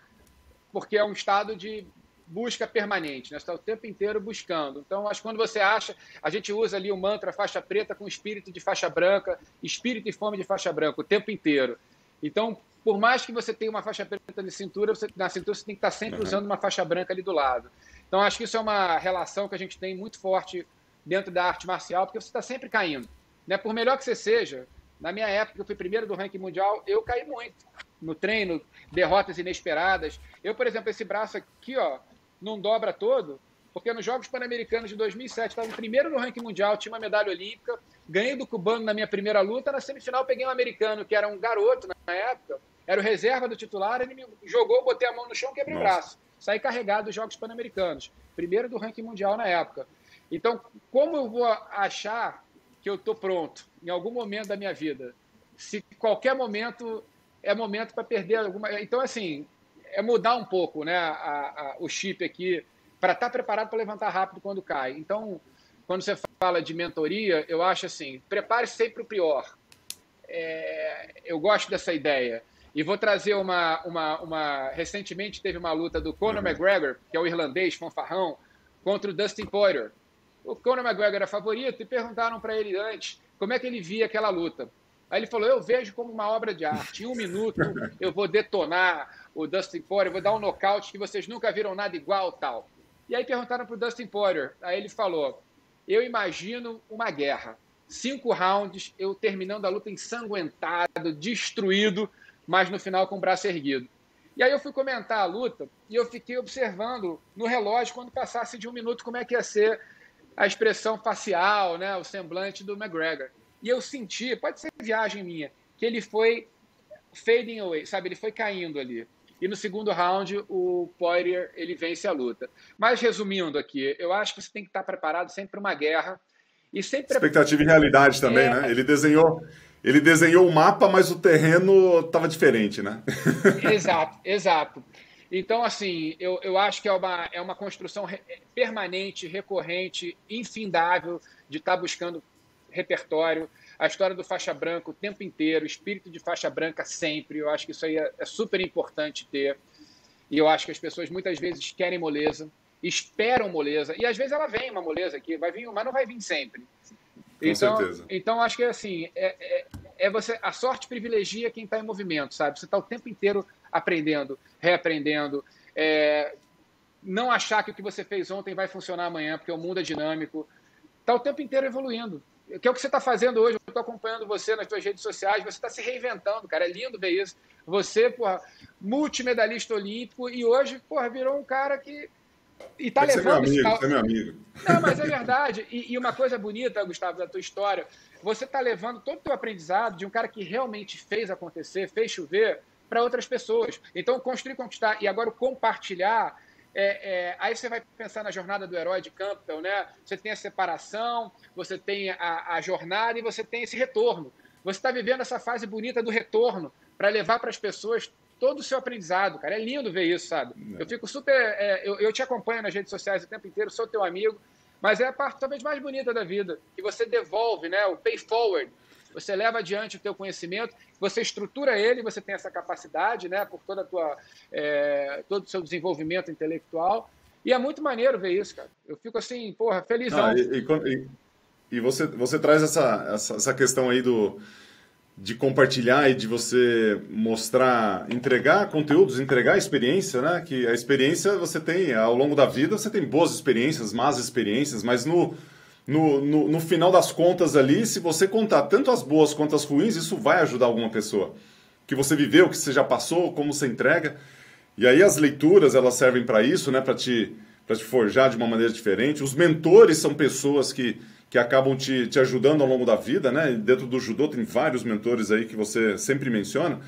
porque é um estado de busca permanente, né? Você está o tempo inteiro buscando. Então, acho que quando você acha, a gente usa ali o mantra faixa preta com espírito de faixa branca, espírito e fome de faixa branca, o tempo inteiro. Então, por mais que você tenha uma faixa preta na cintura, você tem que estar sempre usando uma faixa branca ali do lado. Então, acho que isso é uma relação que a gente tem muito forte dentro da arte marcial, porque você está sempre caindo, né? Por melhor que você seja, na minha época, eu fui primeiro do ranking mundial, eu caí muito no treino, derrotas inesperadas. Eu, por exemplo, esse braço aqui, ó, não dobra todo, porque nos Jogos Pan-Americanos de 2007 estava em primeiro no ranking mundial, tinha uma medalha olímpica, ganhei do cubano na minha primeira luta, na semifinal peguei um americano, que era um garoto na época, era o reserva do titular, ele me jogou, botei a mão no chão, quebrei o braço. Saí carregado dos Jogos Pan-Americanos, primeiro do ranking mundial na época. Então, como eu vou achar que eu estou pronto em algum momento da minha vida, se qualquer momento é momento para perder alguma... Então, assim, é mudar um pouco, né, o chip aqui para estar preparado para levantar rápido quando cai. Então, quando você fala de mentoria, eu acho assim, prepare-se sempre o pior. Eu gosto dessa ideia. E vou trazer recentemente teve uma luta do Conor McGregor, que é o irlandês fanfarrão, contra o Dustin Poirier. O Conor McGregor era favorito e perguntaram para ele antes como é que ele via aquela luta. Aí ele falou, eu vejo como uma obra de arte. Em 1 minuto eu vou detonar o Dustin Poirier, vou dar um nocaute que vocês nunca viram nada igual, tal. E aí perguntaram para o Dustin Poirier. Aí ele falou, eu imagino uma guerra. 5 rounds, eu terminando a luta ensanguentado, destruído, mas no final com o braço erguido. E aí eu fui comentar a luta e eu fiquei observando no relógio, quando passasse de 1 minuto, como é que ia ser a expressão facial, né, o semblante do McGregor. E eu senti, pode ser viagem minha, que ele foi fading away, sabe? Ele foi caindo ali. E no segundo round, o Poirier, ele vence a luta. Mas, resumindo aqui, eu acho que você tem que estar preparado sempre para uma guerra. E sempre... Expectativa e realidade também, né? Ele desenhou o mapa, mas o terreno estava diferente, né? Exato, exato. Então, assim, eu acho que é uma construção permanente, recorrente, infindável, de estar buscando repertório. A história do faixa branca o tempo inteiro, espírito de faixa branca sempre. Eu acho que isso aí é super importante ter. E eu acho que as pessoas muitas vezes querem moleza, esperam moleza, e às vezes ela vem uma moleza aqui, vai vir, mas não vai vir sempre. Com certeza. Então, acho que assim, a sorte privilegia quem está em movimento, sabe? Você está o tempo inteiro aprendendo, reaprendendo, não achar que o que você fez ontem vai funcionar amanhã, porque o mundo é dinâmico. Está o tempo inteiro evoluindo. Que é o que você está fazendo hoje. Eu estou acompanhando você nas suas redes sociais, você está se reinventando, cara. É lindo ver isso. Você, porra, multimedalista olímpico, e hoje, porra, virou um cara que... E tá levando esse tal... Você é meu amigo. Não, mas é verdade. E uma coisa bonita, Gustavo, da tua história, você tá levando todo o teu aprendizado de um cara que realmente fez acontecer, fez chover, para outras pessoas. Então, construir, conquistar e agora o compartilhar... aí você vai pensar na jornada do herói de Campbell, né? Você tem a separação, você tem a jornada e você tem esse retorno. Você está vivendo essa fase bonita do retorno para levar para as pessoas todo o seu aprendizado, cara. É lindo ver isso, sabe? Eu fico super... eu te acompanho nas redes sociais o tempo inteiro, sou teu amigo, mas é a parte talvez mais bonita da vida, que você devolve, né? O pay forward. Você leva adiante o teu conhecimento, você estrutura ele, você tem essa capacidade, né, por toda a tua, todo o seu desenvolvimento intelectual. E é muito maneiro ver isso, cara. Eu fico assim, porra, felizão. E você traz essa questão aí de compartilhar e de você mostrar, entregar conteúdos, entregar experiência, né? Que a experiência você tem, ao longo da vida, você tem boas experiências, más experiências, mas no final das contas ali, se você contar tanto as boas quanto as ruins, isso vai ajudar alguma pessoa. Que você viveu, que você já passou, como você entrega. E aí as leituras, elas servem para isso, né? Para te forjar de uma maneira diferente. Os mentores são pessoas que acabam te ajudando ao longo da vida, né? Dentro do judô tem vários mentores aí que você sempre menciona.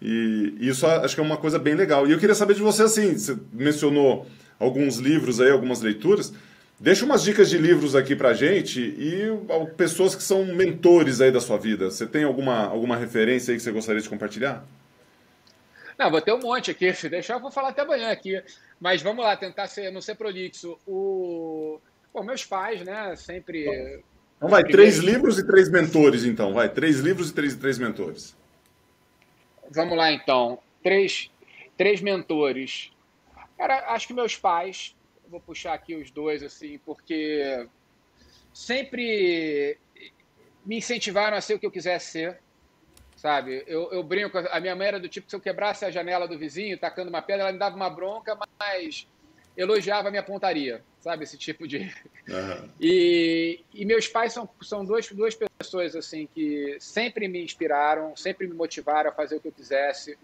E isso acho que é uma coisa bem legal. E eu queria saber de você, assim, você mencionou alguns livros aí, algumas leituras. Deixa umas dicas de livros aqui pra gente e pessoas que são mentores aí da sua vida. Você tem alguma referência aí que você gostaria de compartilhar? Não, vou ter um monte aqui. Se deixar, eu vou falar até amanhã aqui. Mas vamos lá, tentar não ser prolixo. Bom, meus pais, né, sempre... Então vai, 3 livros e 3 mentores, então. Vai, 3 livros e 3 mentores. Vamos lá, então. 3 mentores. Cara, acho que meus pais... Vou puxar aqui os 2, assim, porque sempre me incentivaram a ser o que eu quisesse ser, sabe? Eu brinco, a minha mãe era do tipo que se eu quebrasse a janela do vizinho, tacando uma pedra, ela me dava uma bronca, mas elogiava a minha pontaria, sabe? Esse tipo de... Uhum. E meus pais são duas pessoas, assim, que sempre me inspiraram, sempre me motivaram a fazer o que eu quisesse.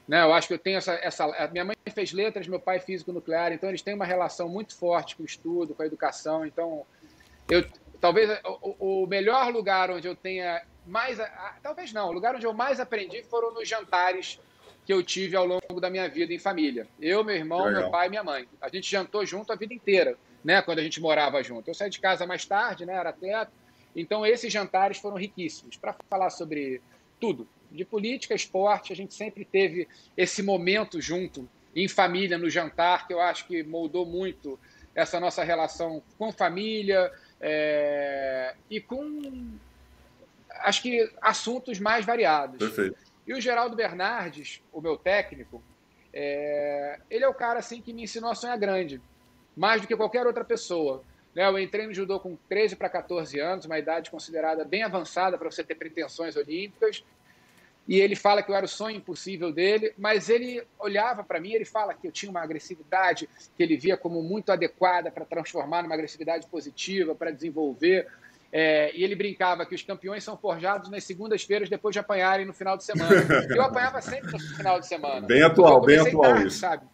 né? Eu acho que eu tenho a minha mãe fez letras, meu pai físico nuclear, então eles têm uma relação muito forte com o estudo, com a educação. Então, eu talvez o melhor lugar onde eu tenha mais, talvez não, o lugar onde eu mais aprendi foram nos jantares que eu tive ao longo da minha vida em família. Eu, meu irmão, meu pai e minha mãe. A gente jantou junto a vida inteira, né? Quando a gente morava junto. Eu saí de casa mais tarde, né? Era atleta. Então, esses jantares foram riquíssimos para falar sobre tudo. De política, esporte, a gente sempre teve esse momento junto, em família, no jantar, que eu acho que moldou muito essa nossa relação com família e com, acho que, assuntos mais variados. Perfeito. E o Geraldo Bernardes, o meu técnico, ele é o cara assim, que me ensinou a sonhar grande, mais do que qualquer outra pessoa. Eu entrei no judô com 13 para 14 anos, uma idade considerada bem avançada para você ter pretensões olímpicas. E ele fala que eu era o sonho impossível dele, mas ele olhava para mim, ele fala que eu tinha uma agressividade que ele via como muito adequada para transformar numa agressividade positiva, para desenvolver. E ele brincava que os campeões são forjados nas segundas-feiras depois de apanharem no final de semana. Eu apanhava sempre no final de semana. Bem atual, bem atual tarde, isso. sabe?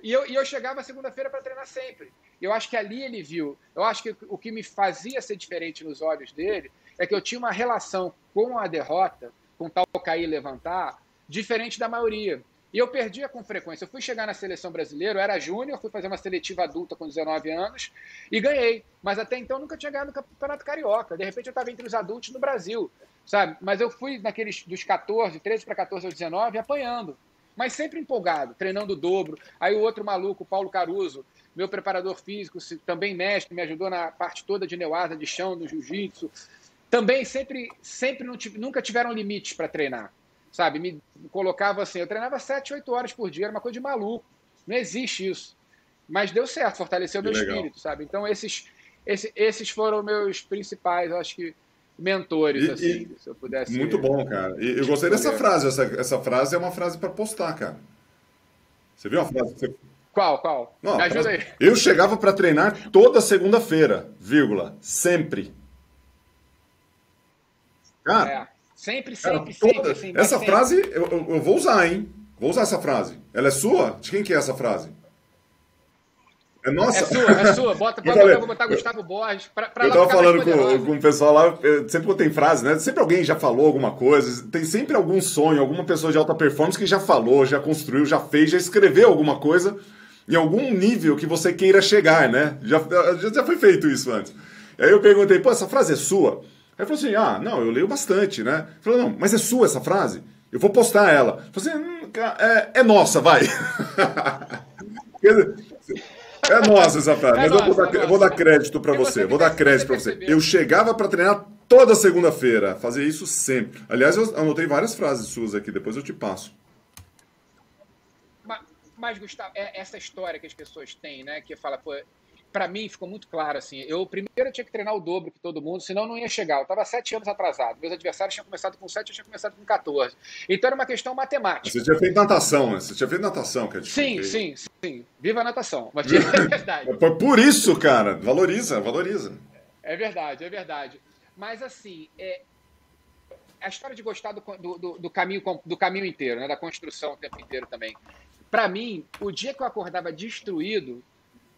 E eu chegava segunda-feira para treinar sempre. Eu acho que ali ele viu. Eu acho que o que me fazia ser diferente nos olhos dele é que eu tinha uma relação com a derrota, com tal cair e levantar, diferente da maioria. E eu perdia com frequência. Eu fui chegar na seleção brasileira, eu era júnior, fui fazer uma seletiva adulta com 19 anos e ganhei. Mas até então nunca tinha ganhado o Campeonato Carioca. De repente eu estava entre os adultos no Brasil, sabe? Mas eu fui naqueles dos 13 para 14 aos 19, apanhando. Mas sempre empolgado, treinando o dobro. Aí o outro maluco, Paulo Caruso, meu preparador físico, também mestre, me ajudou na parte toda de neuasa, de chão, do jiu-jitsu. Também sempre nunca tiveram limites para treinar, sabe? Me colocava assim, eu treinava 7, 8 horas por dia, era uma coisa de maluco. Não existe isso. Mas deu certo, fortaleceu o meu espírito, sabe? Então esses foram meus principais, eu acho que, mentores, assim, se eu pudesse... Muito bom, cara. E eu gostei dessa frase. Essa frase é uma frase para postar, cara. Você viu a frase? Qual? Não, me ajuda aí. Eu chegava para treinar toda segunda-feira, vírgula, sempre. Cara, sempre. Essa frase eu vou usar, hein? Vou usar essa frase. Ela é sua? De quem que é essa frase? É nossa? É sua. Vou botar Gustavo Borges. Eu tava falando com o pessoal lá, sempre que tem frase, né? Sempre alguém já falou alguma coisa, tem sempre algum sonho, alguma pessoa de alta performance que já falou, já construiu, já fez, já escreveu alguma coisa em algum nível que você queira chegar, né? Já foi feito isso antes. Aí eu perguntei, pô, essa frase é sua? Aí ele falou assim, não, eu leio bastante, né? Ele falou, não, mas é sua essa frase? Eu vou postar ela. Eu falei assim, é nossa, vai. É nossa essa frase, mas eu vou dar crédito para você. Vou dar crédito para você. Eu chegava para treinar toda segunda-feira, fazia isso sempre. Aliás, eu anotei várias frases suas aqui, depois eu te passo. Mas Gustavo, essa história que as pessoas têm, né? Que fala, pô, para mim ficou muito claro assim. Eu primeiro tinha que treinar o dobro que todo mundo, senão não ia chegar. Eu estava 7 anos atrasado. Meus adversários tinham começado com 7, eu tinha começado com 14. Então era uma questão matemática. Você tinha feito natação, né? Você tinha feito natação, que é Sim. Viva a natação. Mas é verdade. Por isso, cara, valoriza. É verdade. Mas assim, a história de gostar do caminho inteiro, né? Da construção o tempo inteiro também. Para mim, o dia que eu acordava destruído,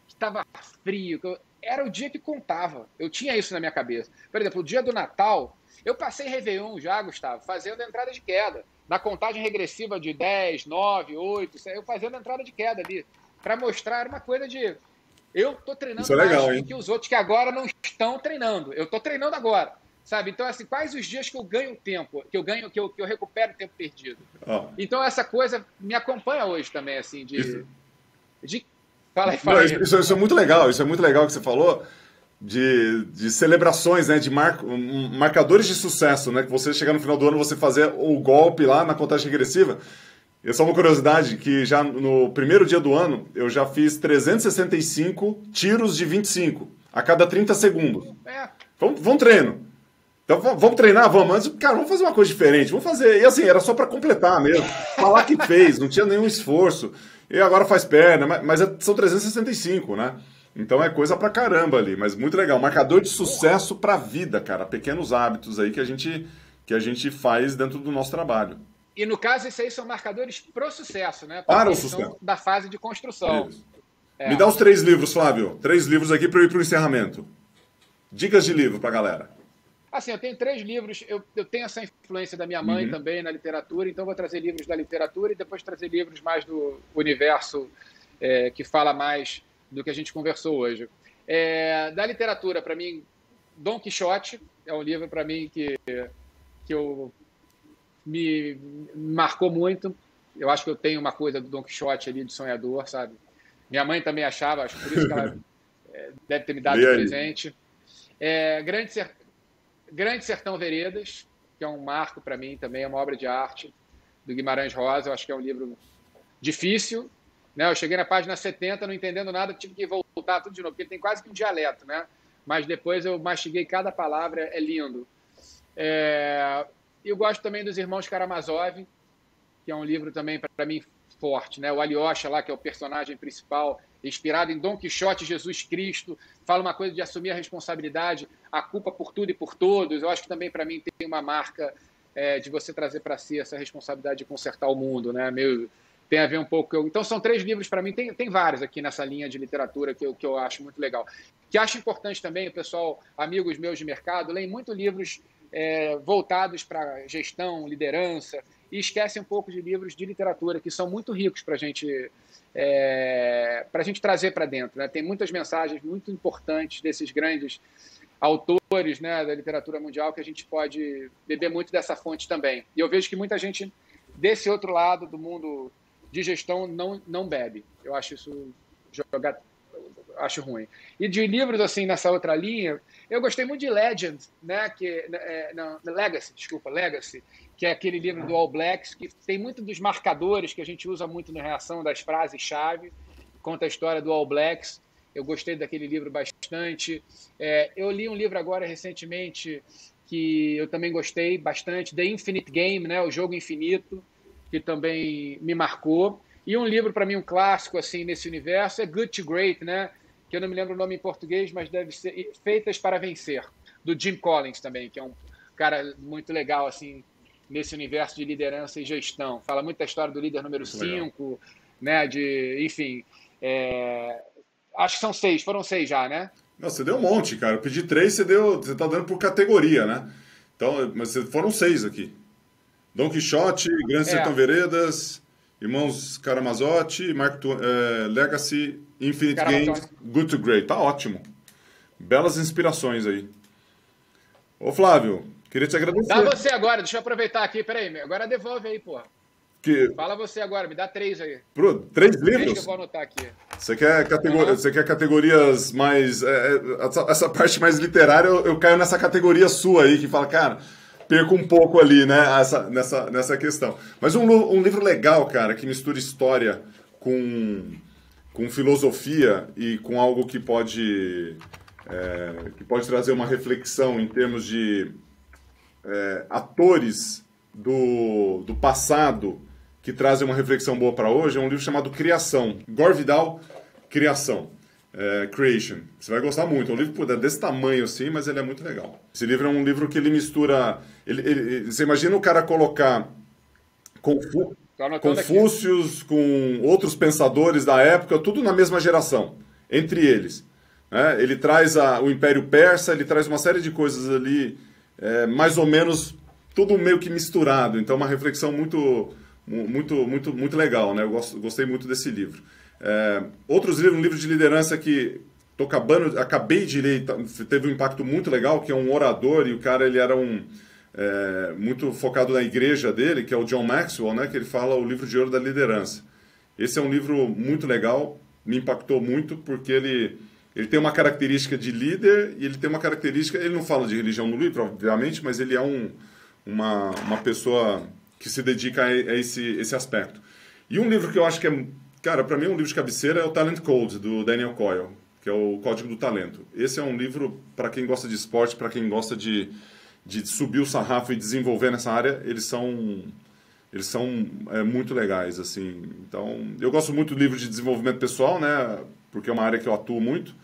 estava frio, era o dia que contava. Eu tinha isso na minha cabeça. Por exemplo, o dia do Natal, eu passei Réveillon já, Gustavo, fazendo a entrada de queda. Na contagem regressiva de 10, 9, 8, eu fazendo a entrada de queda ali. Para mostrar uma coisa de... Eu tô treinando mais do que os outros que agora não estão treinando. Eu tô treinando agora. Sabe? Então, assim, quais os dias que eu ganho tempo, que eu recupero o tempo perdido? Então, essa coisa me acompanha hoje também, assim, Fala aí. Isso é muito legal, que você falou de celebrações, né, de marcadores de sucesso, né, que você chegar no final do ano, você fazer o golpe lá na contagem regressiva. É só uma curiosidade, que já no primeiro dia do ano, eu já fiz 365 tiros de 25, a cada 30 segundos. Vamos treino. Então vamos treinar, vamos. Mas, cara, vamos fazer uma coisa diferente. Vamos fazer. E assim, era só para completar mesmo. Falar que fez, não tinha nenhum esforço. E agora faz perna, mas são 365, né? Então é coisa pra caramba ali, mas muito legal. Marcador de sucesso pra vida, cara. Pequenos hábitos aí que a gente faz dentro do nosso trabalho. E no caso, esses aí são marcadores pro sucesso, né? Para o Porque sucesso. são da fase de construção. Isso. Me dá os 3 livros, Flávio. 3 livros aqui para eu ir para o encerramento. Dicas de livro para a galera. Assim, eu tenho 3 livros. Eu tenho essa influência da minha mãe também na literatura, então vou trazer livros da literatura e depois trazer livros mais do universo que fala mais do que a gente conversou hoje. Da literatura, para mim, Dom Quixote é um livro para mim que me marcou muito. Eu acho que eu tenho uma coisa do Dom Quixote ali de sonhador, sabe? Minha mãe também achava, acho que por isso que ela deve ter me dado de presente. Grande Sertão Veredas, que é um marco para mim também, é uma obra de arte do Guimarães Rosa. Eu acho que é um livro difícil, né? Eu cheguei na página 70, não entendendo nada, tive que voltar tudo de novo, porque ele tem quase que um dialeto, né? Mas depois eu mastiguei cada palavra, é lindo. Eu gosto também dos Irmãos Karamazov, que é um livro também, para mim, forte, né? O Alyosha lá, que é o personagem principal, inspirado em Dom Quixote, Jesus Cristo, fala uma coisa de assumir a responsabilidade, a culpa por tudo e por todos. Eu acho que também, para mim, tem uma marca de você trazer para si essa responsabilidade de consertar o mundo, né? Tem a ver um pouco... Então, são 3 livros para mim, tem vários aqui nessa linha de literatura que eu acho muito legal. Que acho importante também, o pessoal, amigos meus de mercado, leem muito livros voltados para gestão, liderança, e esquecem um pouco de livros de literatura, que são muito ricos para a gente trazer para dentro, né? Tem muitas mensagens muito importantes desses grandes autores, né, da literatura mundial, que a gente pode beber muito dessa fonte também. E eu vejo que muita gente desse outro lado do mundo de gestão não bebe. Eu acho isso acho ruim. E de livros assim nessa outra linha, eu gostei muito de Legend, né, Legacy, que é aquele livro do All Blacks, que tem muito dos marcadores que a gente usa muito na reação das frases-chave, conta a história do All Blacks. Eu gostei daquele livro bastante. Eu li um livro agora recentemente que eu também gostei bastante, The Infinite Game, né, o Jogo Infinito, que também me marcou. E um livro, para mim, um clássico assim nesse universo é Good to Great, né, que eu não me lembro o nome em português, mas deve ser Feitas para Vencer, do Jim Collins também, que é um cara muito legal assim nesse universo de liderança e gestão. Fala muito da história do líder número 5, né, enfim, acho que são 6, foram 6 já, né? Não, você deu um monte, cara. Eu pedi 3, você tá dando por categoria, né? Então, mas foram 6 aqui. Dom Quixote, Grande Sertão Veredas, Irmãos Karamazov, Legacy, Infinite Games, Good to Great. Tá ótimo. Belas inspirações aí. Ô, Flávio, queria te agradecer. Dá você agora, deixa eu aproveitar aqui. Peraí, agora devolve aí, porra. Fala você agora, me dá 3 aí. 3 livros? 3 que eu vou anotar aqui. Você quer categorias mais... essa parte mais literária, eu caio nessa categoria sua aí, que fala, cara, perco um pouco ali, né, nessa questão. Mas um livro legal, cara, que mistura história com filosofia e com algo que pode trazer uma reflexão em termos de atores do passado que trazem uma reflexão boa para hoje, é um livro chamado Criação. Gore Vidal, Criação. Creation. Você vai gostar muito. É um livro desse tamanho assim, mas ele é muito legal. Esse livro é um livro que ele mistura... você imagina o cara colocar Confúcios com outros pensadores da época, tudo na mesma geração, entre eles. Ele traz o Império Persa, ele traz uma série de coisas ali, mais ou menos, tudo meio que misturado. Então, uma reflexão muito legal, né? Eu gostei muito desse livro. Outros livros, um livro de liderança que acabei de ler, teve um impacto muito legal, que é um orador, e o cara ele era muito focado na igreja dele, que é o John Maxwell, né? Que ele fala o livro de ouro da liderança. Esse é um livro muito legal, me impactou muito, porque ele tem uma característica de líder, e ele tem uma característica, ele não fala de religião no livro, obviamente, mas ele é uma pessoa que se dedica a esse aspecto. E um livro que eu acho que cara, para mim um livro de cabeceira é o Talent Code, do Daniel Coyle, que é o Código do Talento. Esse é um livro para quem gosta de esporte, para quem gosta de subir o sarrafo e desenvolver nessa área, eles são muito legais, assim. Então, eu gosto muito do livro de desenvolvimento pessoal, né, porque é uma área que eu atuo muito,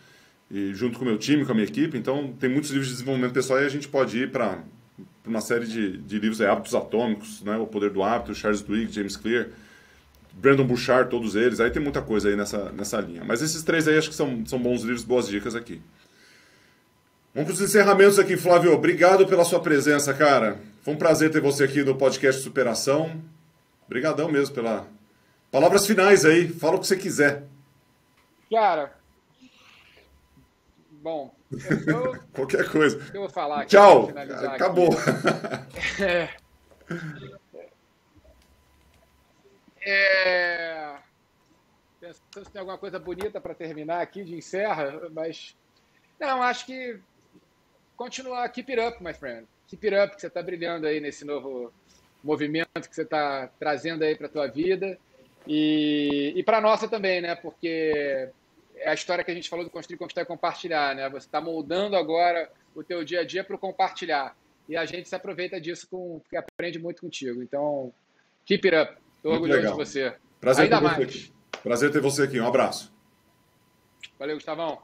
e junto com o meu time, com a minha equipe, então tem muitos livros de desenvolvimento pessoal e a gente pode ir para uma série de livros, Hábitos Atômicos, né? O Poder do Hábito, Charles Duhigg, James Clear, Brandon Burchard, todos eles. Aí tem muita coisa aí nessa linha. Mas esses 3 aí acho que são bons livros, boas dicas aqui. Vamos para os encerramentos aqui, Flávio. Obrigado pela sua presença, cara. Foi um prazer ter você aqui no podcast Superação. Obrigadão mesmo pela... Palavras finais aí, fala o que você quiser. Cara, bom, qualquer coisa. Eu vou falar aqui. Tchau, acabou. Pensando se tem alguma coisa bonita para terminar aqui de encerra, mas não, acho que continuar, keep it up, my friend. Keep it up, que você está brilhando aí nesse novo movimento que você está trazendo aí para a tua vida e para a nossa também, né? Porque é a história que a gente falou do construir, conquistar e compartilhar, né? Você está moldando agora o teu dia a dia para o compartilhar. E a gente se aproveita disso porque aprende muito contigo. Então, keep it up. Estou orgulhoso de você. Prazer Ainda ter você mais. aqui. Prazer ter você aqui. Um abraço. Valeu, Gustavão.